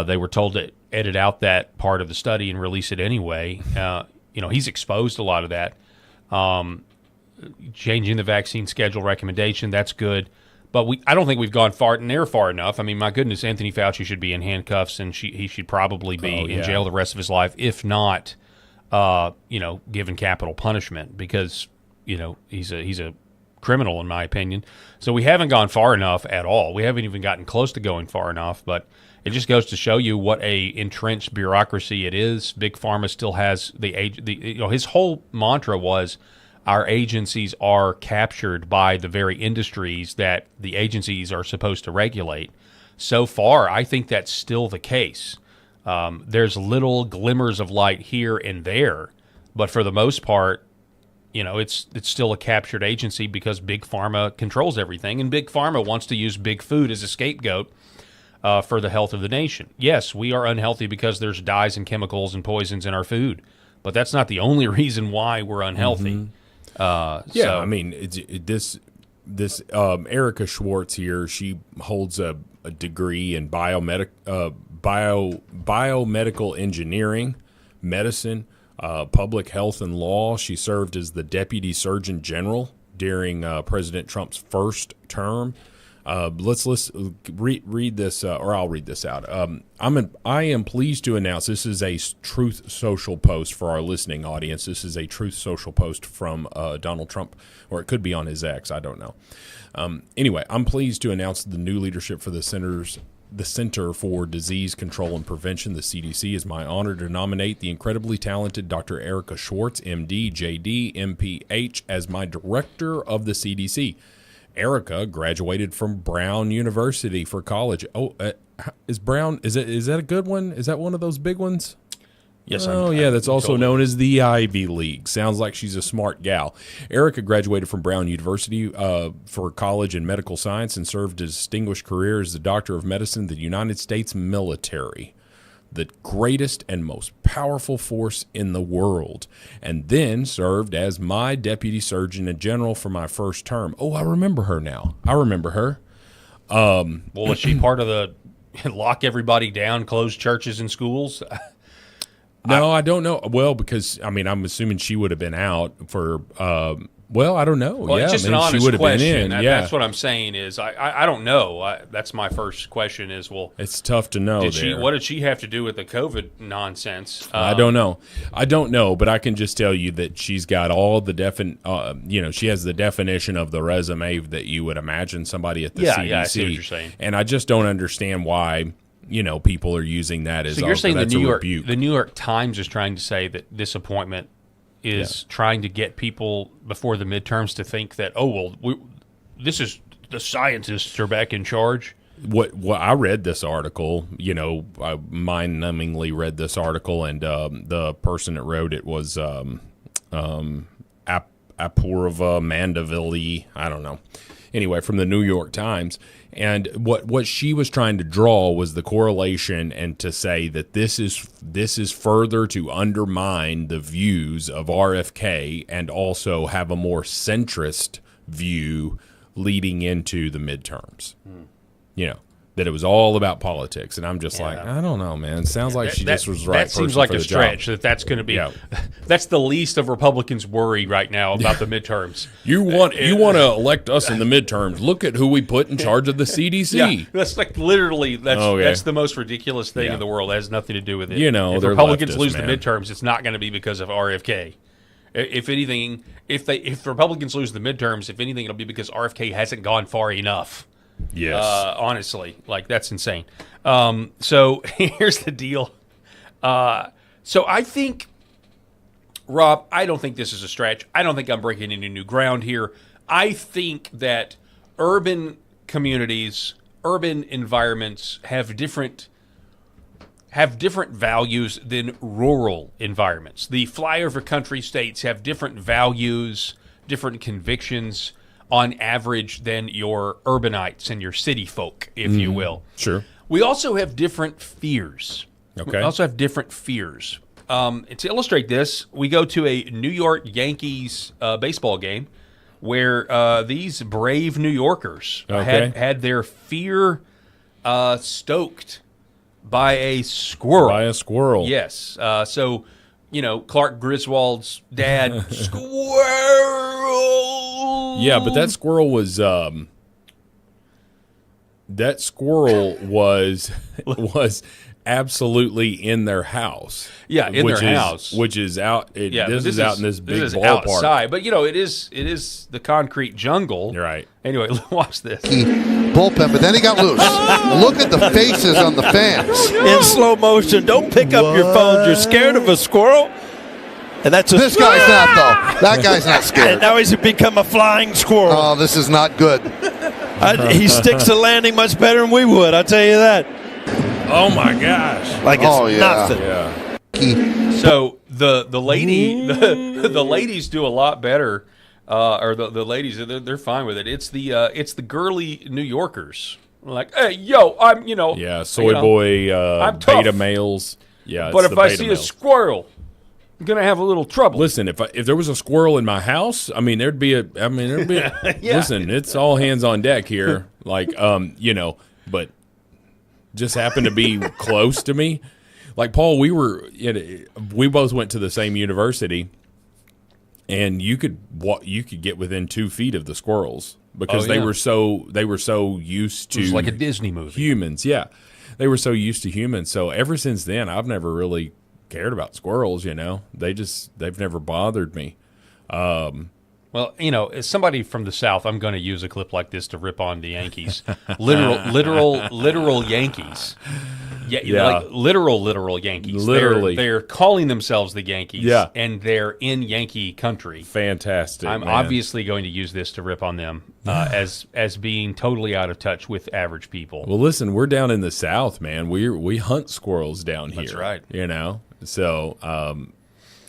they were told to edit out that part of the study and release it anyway. He's exposed a lot of that. Changing the vaccine schedule recommendation, that's good, but I don't think we've gone far enough. I mean, my goodness, Anthony Fauci should be in handcuffs, and he should probably be in jail the rest of his life, if not given capital punishment, because, he's a criminal in my opinion. So we haven't gone far enough at all. We haven't even gotten close to going far enough, but it just goes to show you what a entrenched bureaucracy it is. Big Pharma still has his whole mantra was our agencies are captured by the very industries that the agencies are supposed to regulate. So far, I think that's still the case. There's little glimmers of light here and there, but for the most part, it's still a captured agency because Big Pharma controls everything, and Big Pharma wants to use big food as a scapegoat for the health of the nation. Yes, we are unhealthy because there's dyes and chemicals and poisons in our food, but that's not the only reason why we're unhealthy. Mm-hmm. I mean, this Erica Schwartz here, she holds a degree in biomedical engineering, medicine, public health, and law. She served as the Deputy Surgeon General during President Trump's first term. Let's read this, or I'll read this out. I am pleased to announce this is a Truth Social post for our listening audience. This is a Truth Social post from Donald Trump, or it could be on his X. I don't know. Anyway, I'm pleased to announce the new leadership for the Center for Disease Control and Prevention, the CDC. It's my honor to nominate the incredibly talented Dr. Erica Schwartz, MD, JD, MPH, as my director of the CDC. Erica graduated from Brown University for college. Is that a good one? Is that one of those big ones? Yes. That's also known as the Ivy League. Sounds like she's a smart gal. Erica graduated from Brown University for college in medical science and served a distinguished career as the doctor of medicine in the United States military. the greatest and most powerful force in the world, and then served as my deputy surgeon general for my first term. Oh, I remember her now. I remember her. Well, was she part of the lock everybody down, close churches and schools? No, I don't know. Well, because, I mean, I'm assuming she would have been out for, well, I don't know. Well, yeah, it's just I mean, an honest she would have question. been in. Yeah. That's what I'm saying is I don't know. That's my first question is, well, it's tough to know. What did she have to do with the COVID nonsense? I don't know. I don't know, but I can just tell you that she's got all the she has the definition of the resume that you would imagine somebody at the CDC. Yeah, I see what you're saying. And I just don't understand why, people are using that as so you're saying the New York Times is trying to say that this appointment is trying to get people before the midterms to think that, this is the scientists are back in charge. What I read this article, I mind-numbingly read this article, and the person that wrote it was Apurva Mandavili, I don't know. Anyway, from the New York Times. And what she was trying to draw was the correlation and to say that this is further to undermine the views of RFK and also have a more centrist view leading into the midterms. That it was all about politics. And I'm just like, I don't know, man. It sounds like she just was right. That seems like a stretch that's going to be that's the least of Republicans' worry right now about the midterms. You want to elect us in the midterms. Look at who we put in charge of the CDC. Yeah, that's like literally that's the most ridiculous thing in the world. It has nothing to do with it. If Republicans lose the midterms, it's not going to be because of RFK. If anything, if Republicans lose the midterms, if anything, it'll be because RFK hasn't gone far enough. Yes. Honestly, that's insane. So here's the deal. So I think, Rob, I don't think this is a stretch. I don't think I'm breaking any new ground here. I think that urban communities, urban environments have different values than rural environments. The flyover country states have different values, different convictions on average than your urbanites and your city folk, if you will. Sure. We also have different fears. Okay. We also have different fears. To illustrate this, we go to a New York Yankees baseball game where these brave New Yorkers had their fear stoked by a squirrel. By a squirrel. Yes. So, Clark Griswold's dad, squirrel. Yeah, but that squirrel was was absolutely in their house. Yeah, in their house, which is out. This is out in this big ballpark. Outside, but it is the concrete jungle. You're right. Anyway, watch this. Bullpen, but then he got loose. Look at the faces on the fans in slow motion. Don't pick up your phone. You're scared of a squirrel. And this guy's not, though. That guy's not scared. And now he's become a flying squirrel. Oh, this is not good. He sticks the landing much better than we would, I'll tell you that. Oh, my gosh. Like it's nothing. Yeah. So the ladies do a lot better, or the ladies, they're fine with it. It's the girly New Yorkers. Like, hey, yo, I'm, Yeah, soy boy, I'm beta tough. males. Yeah, but if I beta see males. a squirrel, I'm gonna have a little trouble. Listen, if there was a squirrel in my house, there'd be yeah. Listen, it's all hands on deck here. But just happened to be close to me. Like Paul, we both went to the same university, and you could get within 2 feet of the squirrels because they were so used to, it was like a Disney movie. Humans, yeah, they were so used to humans. So ever since then, I've never really cared about squirrels. They've never bothered me. Well, as somebody from the South, I'm going to use a clip like this to rip on the Yankees. literal Yankees. Yeah. Like literal Yankees. Literally. They're calling themselves the Yankees. Yeah. And they're in Yankee country. Fantastic. I'm obviously going to use this to rip on them as being totally out of touch with average people. Well, listen, we're down in the South, man. We hunt squirrels down here. That's right. So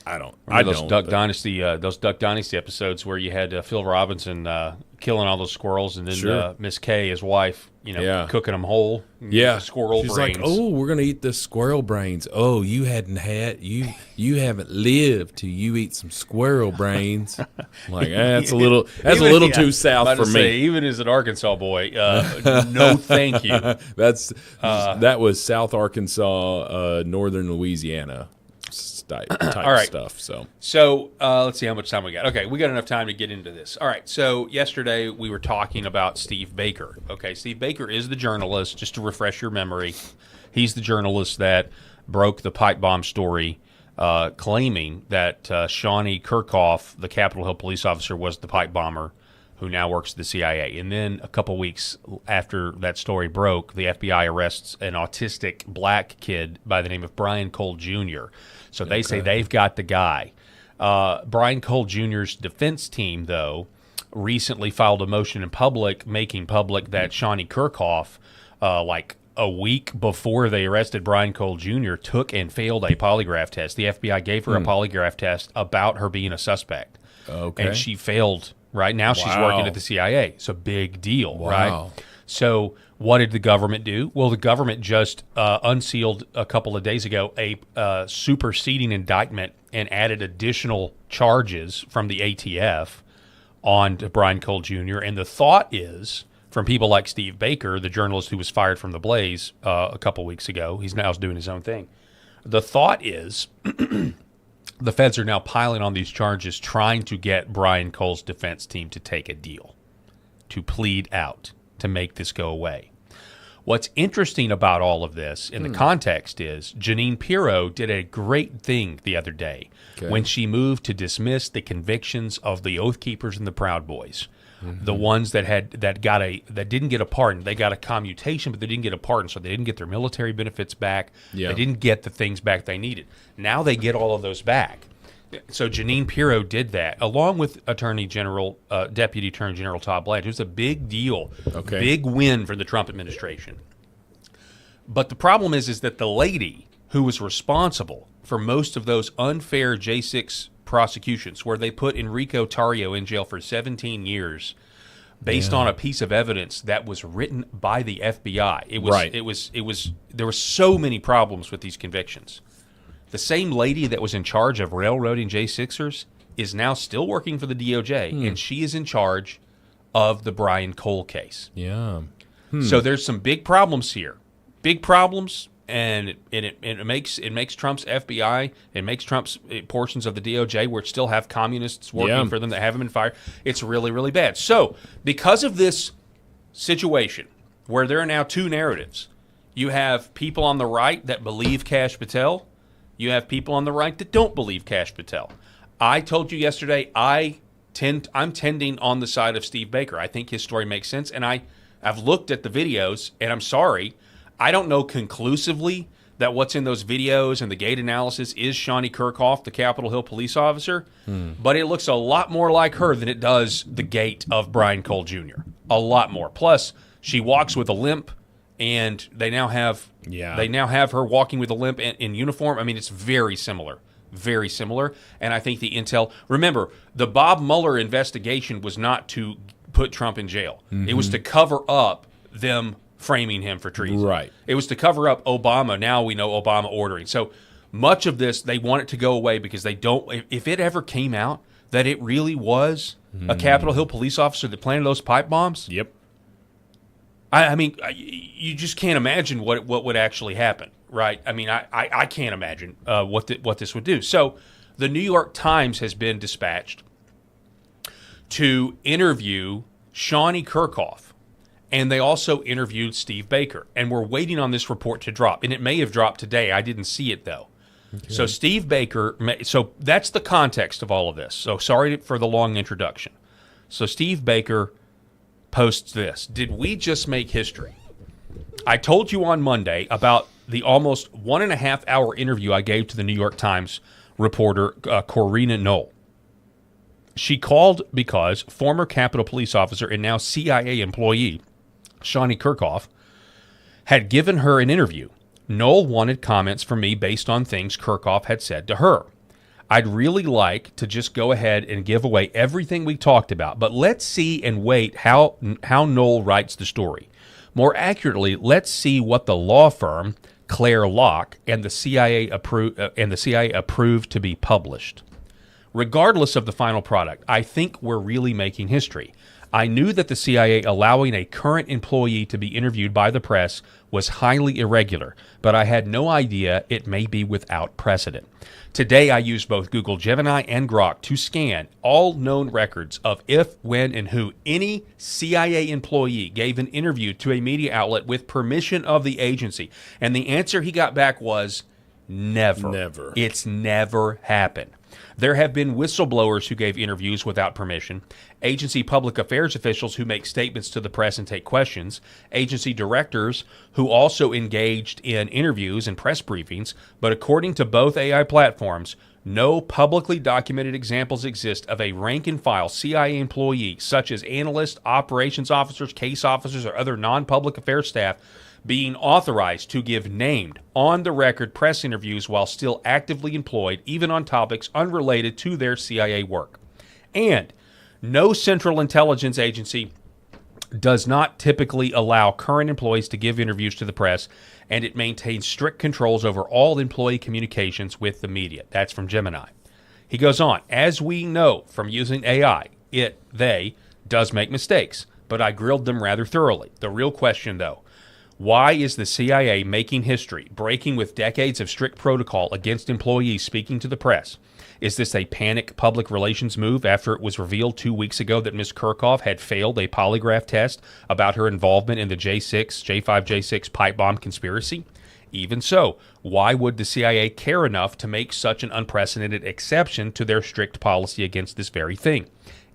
I don't. Remember those Duck Dynasty episodes where you had Phil Robinson killing all those squirrels, and then Miss Kay, his wife, cooking them whole. Yeah, squirrel She's brains. like, "Oh, we're gonna eat the squirrel brains. Oh, you haven't haven't lived till you eat some squirrel brains." I'm like, that's a little too south for me. Even as an Arkansas boy, no, thank you. That was South Arkansas, northern Louisiana type stuff. So let's see how much time we got. Okay, we got enough time to get into this. All right, so yesterday we were talking about Steve Baker. Okay, Steve Baker is the journalist, just to refresh your memory. He's the journalist that broke the pipe bomb story, claiming that Shawnee Kirchhoff, the Capitol Hill police officer, was the pipe bomber who now works at the CIA. And then a couple weeks after that story broke, the FBI arrests an autistic black kid by the name of Brian Cole Jr. So they say they've got the guy. Brian Cole Jr.'s defense team, though, recently filed a motion in public making public that Shawnee Kirchhoff, like a week before they arrested Brian Cole Jr., took and failed a polygraph test. The FBI gave her a polygraph test about her being a suspect. Okay. And she failed. Right now, she's working at the CIA. It's a big deal, right? So what did the government do? Well, the government just unsealed a couple of days ago a superseding indictment and added additional charges from the ATF on to Brian Cole Jr. And the thought is, from people like Steve Baker, the journalist who was fired from The Blaze a couple weeks ago, he's now doing his own thing. The thought is the feds are now piling on these charges, trying to get Brian Cole's defense team to take a deal, to plead out, to make this go away. What's interesting about all of this in the context is Jeanine Pirro did a great thing the other day when she moved to dismiss the convictions of the Oath Keepers and the Proud Boys. The ones that didn't get a pardon. They got a commutation, but they didn't get a pardon, so they didn't get their military benefits back. They didn't get the things back they needed. Now they get all of those back. So Jeanine Pirro did that, along with Deputy Attorney General Todd Blanche. It was a big deal, big win for the Trump administration. But the problem is that the lady who was responsible for most of those unfair J6 prosecutions, where they put Enrico Tarrio in jail for 17 years based on a piece of evidence that was written by the FBI. There were so many problems with these convictions. The same lady that was in charge of railroading J6ers is now still working for the DOJ, and she is in charge of the Brian Cole case. So there's some big problems here. Big problems. And it makes Trump's FBI, it makes Trump's portions of the DOJ where it still have communists working for them that haven't been fired. It's really, really bad. So because of this situation where there are now two narratives, you have people on the right that believe Kash Patel, you have people on the right that don't believe Kash Patel. I told you yesterday I'm tending on the side of Steve Baker. I think his story makes sense, and I've looked at the videos, and I'm sorry, I don't know conclusively that what's in those videos and the gate analysis is Shawnee Kirchhoff, the Capitol Hill police officer, but it looks a lot more like her than it does the gait of Brian Cole Jr. A lot more. Plus, she walks with a limp, and they now have her walking with a limp in uniform. I mean, it's very similar. Very similar. And I think the intel... Remember, the Bob Mueller investigation was not to put Trump in jail. It was to cover up them framing him for treason. Right. It was to cover up Obama. Now we know Obama ordering. So much of this, they want it to go away because they don't... If it ever came out that it really was a Capitol Hill police officer that planted those pipe bombs... I mean, you just can't imagine what would actually happen, right? I mean, I can't imagine what this would do. So the New York Times has been dispatched to interview Shawnee Kirchhoff, and they also interviewed Steve Baker, and we're waiting on this report to drop, and it may have dropped today. I didn't see it, though. So Steve Baker, so that's the context of all of this. So sorry for the long introduction. So Steve Baker posts this. Did we just make history? I told you on Monday about the almost 1.5 hour interview I gave to the New York Times reporter Corrina Knoll. She called because former Capitol Police officer and now CIA employee Shawnee Kirchhoff had given her an interview. Knoll wanted comments from me based on things Kirchhoff had said to her. I'd really like to just go ahead and give away everything we talked about, but let's see and wait how Noel writes the story. More accurately, let's see what the law firm Claire Locke and the CIA approved to be published. Regardless of the final product, I think we're really making history. I knew that the CIA allowing a current employee to be interviewed by the press was highly irregular, but I had no idea it may be without precedent. Today, I used both Google Gemini and Grok to scan all known records of if, when, and who any CIA employee gave an interview to a media outlet with permission of the agency. And the answer he got back was never. Never. It's never happened. There have been whistleblowers who gave interviews without permission, agency public affairs officials who make statements to the press and take questions, agency directors who also engaged in interviews and press briefings, but according to both AI platforms, no publicly documented examples exist of a rank-and-file CIA employee, such as analysts, operations officers, case officers, or other non-public affairs staff, being authorized to give named, on-the-record press interviews while still actively employed, even on topics unrelated to their CIA work. And no central intelligence agency does not typically allow current employees to give interviews to the press, and it maintains strict controls over all employee communications with the media. That's from Gemini. He goes on, as we know from using AI, they does make mistakes, but I grilled them rather thoroughly. The real question, though, why is the CIA making history, breaking with decades of strict protocol against employees speaking to the press? Is this a panic public relations move after it was revealed 2 weeks ago that Ms. Kirchhoff had failed a polygraph test about her involvement in the J5J6 pipe bomb conspiracy? Even so, why would the CIA care enough to make such an unprecedented exception to their strict policy against this very thing?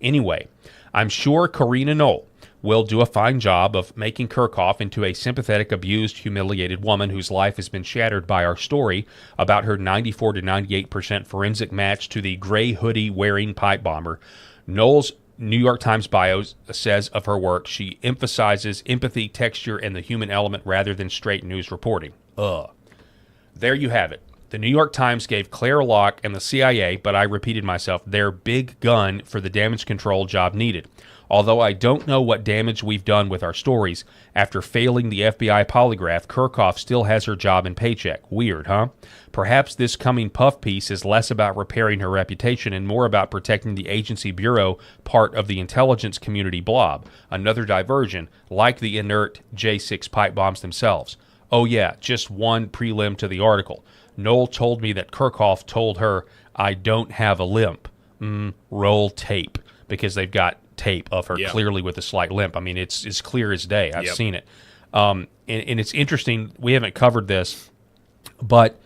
Anyway, I'm sure Karina Knoll will do a fine job of making Kirchhoff into a sympathetic, abused, humiliated woman whose life has been shattered by our story about her 94 to 98% forensic match to the gray hoodie-wearing pipe bomber. Knoll's New York Times bio says of her work, she emphasizes empathy, texture, and the human element rather than straight news reporting. There you have it. The New York Times gave Claire Locke and the CIA, but I repeated myself, their big gun for the damage control job needed. Although I don't know what damage we've done with our stories, after failing the FBI polygraph, Kirchhoff still has her job and paycheck. Weird, huh? Perhaps this coming puff piece is less about repairing her reputation and more about protecting the agency bureau part of the intelligence community blob. Another diversion, like the inert J6 pipe bombs themselves. Oh yeah, just one prelim to the article. Noel told me that Kirchhoff told her, I don't have a limp. Roll tape. Because they've got tape of her clearly with a slight limp. I mean, it's as clear as day. I've seen it. And it's interesting, we haven't covered this, but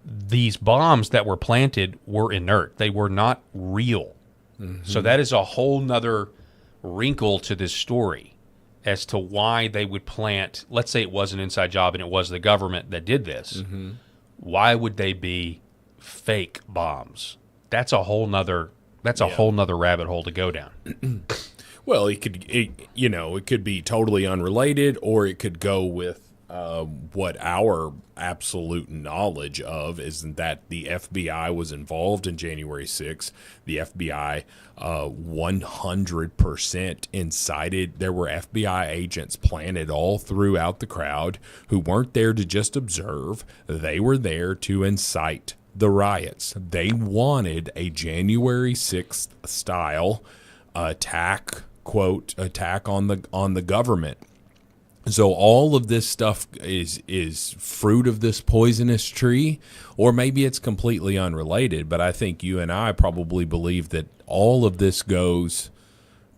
these bombs that were planted were inert. They were not real. Mm-hmm. So that is a whole nother wrinkle to this story as to why they would plant, let's say it was an inside job and it was the government that did this. Mm-hmm. Why would they be fake bombs? That's a whole nother rabbit hole to go down. Well, it could be totally unrelated, or it could go with what our absolute knowledge of is that the FBI was involved in January 6th. The FBI 100% incited. There were FBI agents planted all throughout the crowd who weren't there to just observe. They were there to incite the riots. They wanted a January 6th style attack, quote, attack on the government. So all of this stuff is fruit of this poisonous tree, or maybe it's completely unrelated, but I think you and I probably believe that all of this goes,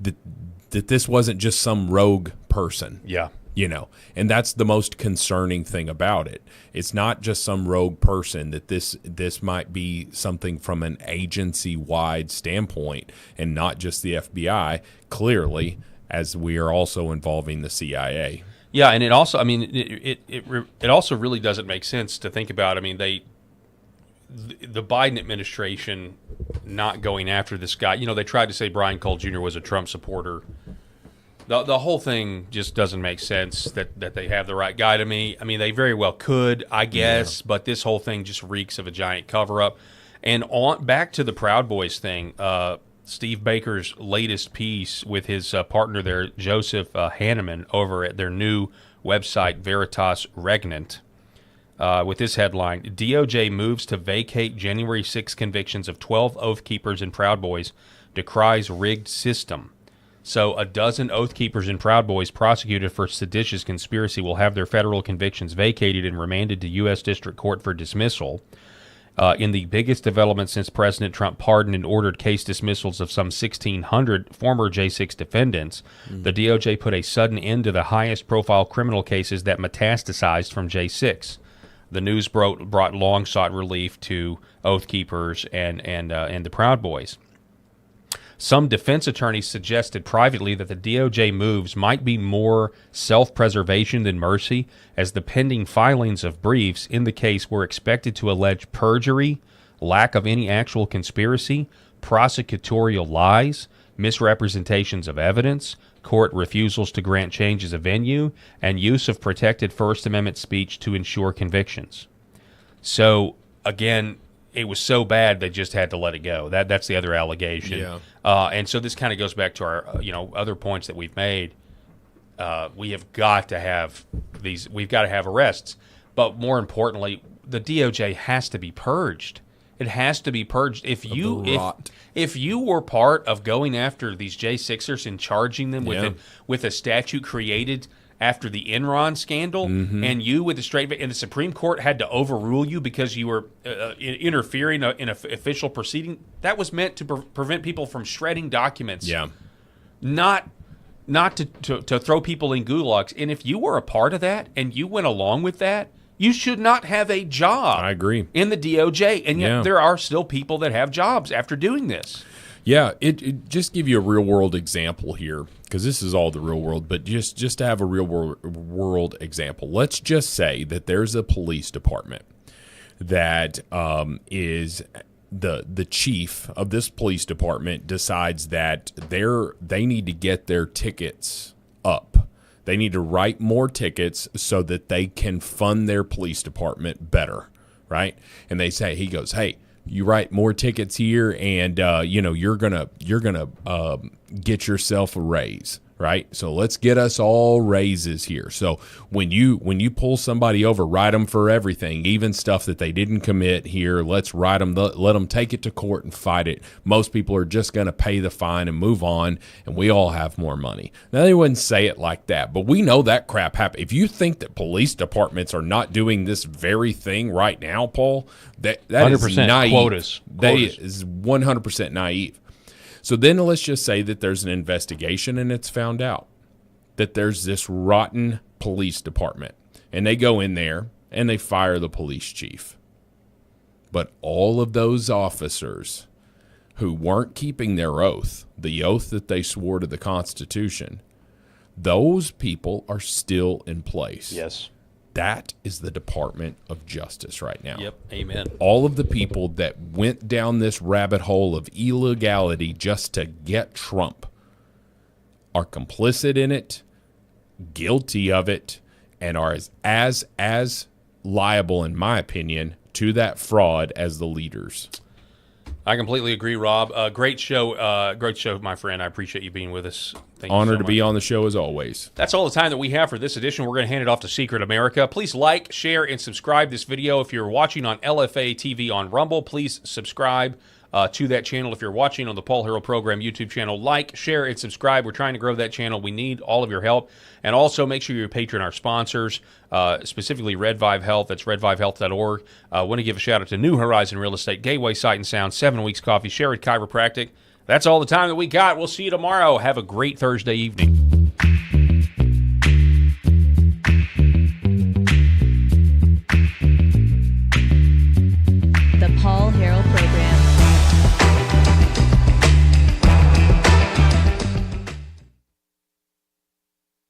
that this wasn't just some rogue person. Yeah. And that's the most concerning thing about it. It's not just some rogue person, that this might be something from an agency-wide standpoint and not just the FBI, clearly, as we are also involving the CIA. Yeah, and it also, I mean, it also really doesn't make sense to think about. I mean, the Biden administration not going after this guy. They tried to say Brian Cole Jr. was a Trump supporter. The whole thing just doesn't make sense that they have the right guy to me. I mean, they very well could, I guess, but this whole thing just reeks of a giant cover-up. And on back to the Proud Boys thing, Steve Baker's latest piece with his partner there, Joseph Hanneman, over at their new website, Veritas Regnant, with this headline, DOJ moves to vacate January 6 convictions of 12 Oath Keepers and Proud Boys, decries rigged system. So a dozen Oath Keepers and Proud Boys prosecuted for seditious conspiracy will have their federal convictions vacated and remanded to U.S. District Court for dismissal. In the biggest development since President Trump pardoned and ordered case dismissals of some 1,600 former J6 defendants, the DOJ put a sudden end to the highest-profile criminal cases that metastasized from J6. The news brought long-sought relief to Oath Keepers and the Proud Boys. Some defense attorneys suggested privately that the DOJ moves might be more self-preservation than mercy, as the pending filings of briefs in the case were expected to allege perjury, lack of any actual conspiracy, prosecutorial lies, misrepresentations of evidence, court refusals to grant changes of venue, and use of protected First Amendment speech to ensure convictions. So, again, it was so bad they just had to let it go. That's the other allegation. Yeah. And so this kind of goes back to our other points that we've made. We have got to have these. We've got to have arrests, but more importantly, the DOJ has to be purged. It has to be purged. If you were part of going after these J6ers and charging them with a statute created after the Enron scandal, and you with the straight and the Supreme Court had to overrule you because you were interfering in an official proceeding, that was meant to prevent people from shredding documents. Yeah, not to throw people in gulags. And if you were a part of that and you went along with that, you should not have a job. I agree. In the DOJ, and yet there are still people that have jobs after doing this. Yeah, it just give you a real world example here, because this is all the real world, but just to have a real world example. Let's just say that there's a police department that is the chief of this police department decides that they need to get their tickets up. They need to write more tickets so that they can fund their police department better, right? And he goes, hey, you write more tickets here, and you're gonna get yourself a raise, right? So let's get us all raises here. So when you pull somebody over, write them for everything, even stuff that they didn't commit here. Let's write them, let them take it to court and fight it. Most people are just going to pay the fine and move on, and we all have more money. Now, they wouldn't say it like that, but we know that crap happens. If you think that police departments are not doing this very thing right now, Paul, that is naive. Quotas. That is 100% naive. So then let's just say that there's an investigation and it's found out that there's this rotten police department, and they go in there and they fire the police chief. But all of those officers who weren't keeping their oath, the oath that they swore to the Constitution, those people are still in place. Yes. That is the Department of Justice right now. Yep, amen. All of the people that went down this rabbit hole of illegality just to get Trump are complicit in it, guilty of it, and are as liable, in my opinion, to that fraud as the leaders. I completely agree, Rob. Great show, my friend. I appreciate you being with us. Thank you Honor so to be much. on the show as always. That's all the time that we have for this edition. We're going to hand it off to Secret America. Please like, share, and subscribe this video. If you're watching on LFA TV on Rumble, please subscribe to that channel. If you're watching on the Paul Harrell Program YouTube channel, like, share, and subscribe. We're trying to grow that channel. We need all of your help. And also make sure you patron our sponsors, specifically Red Vive Health. That's redvivehealth.org. I want to give a shout out to New Horizon Real Estate, Gateway Sight and Sound, 7 Weeks Coffee, Sherrod Chiropractic. That's all the time that we got. We'll see you tomorrow. Have a great Thursday evening.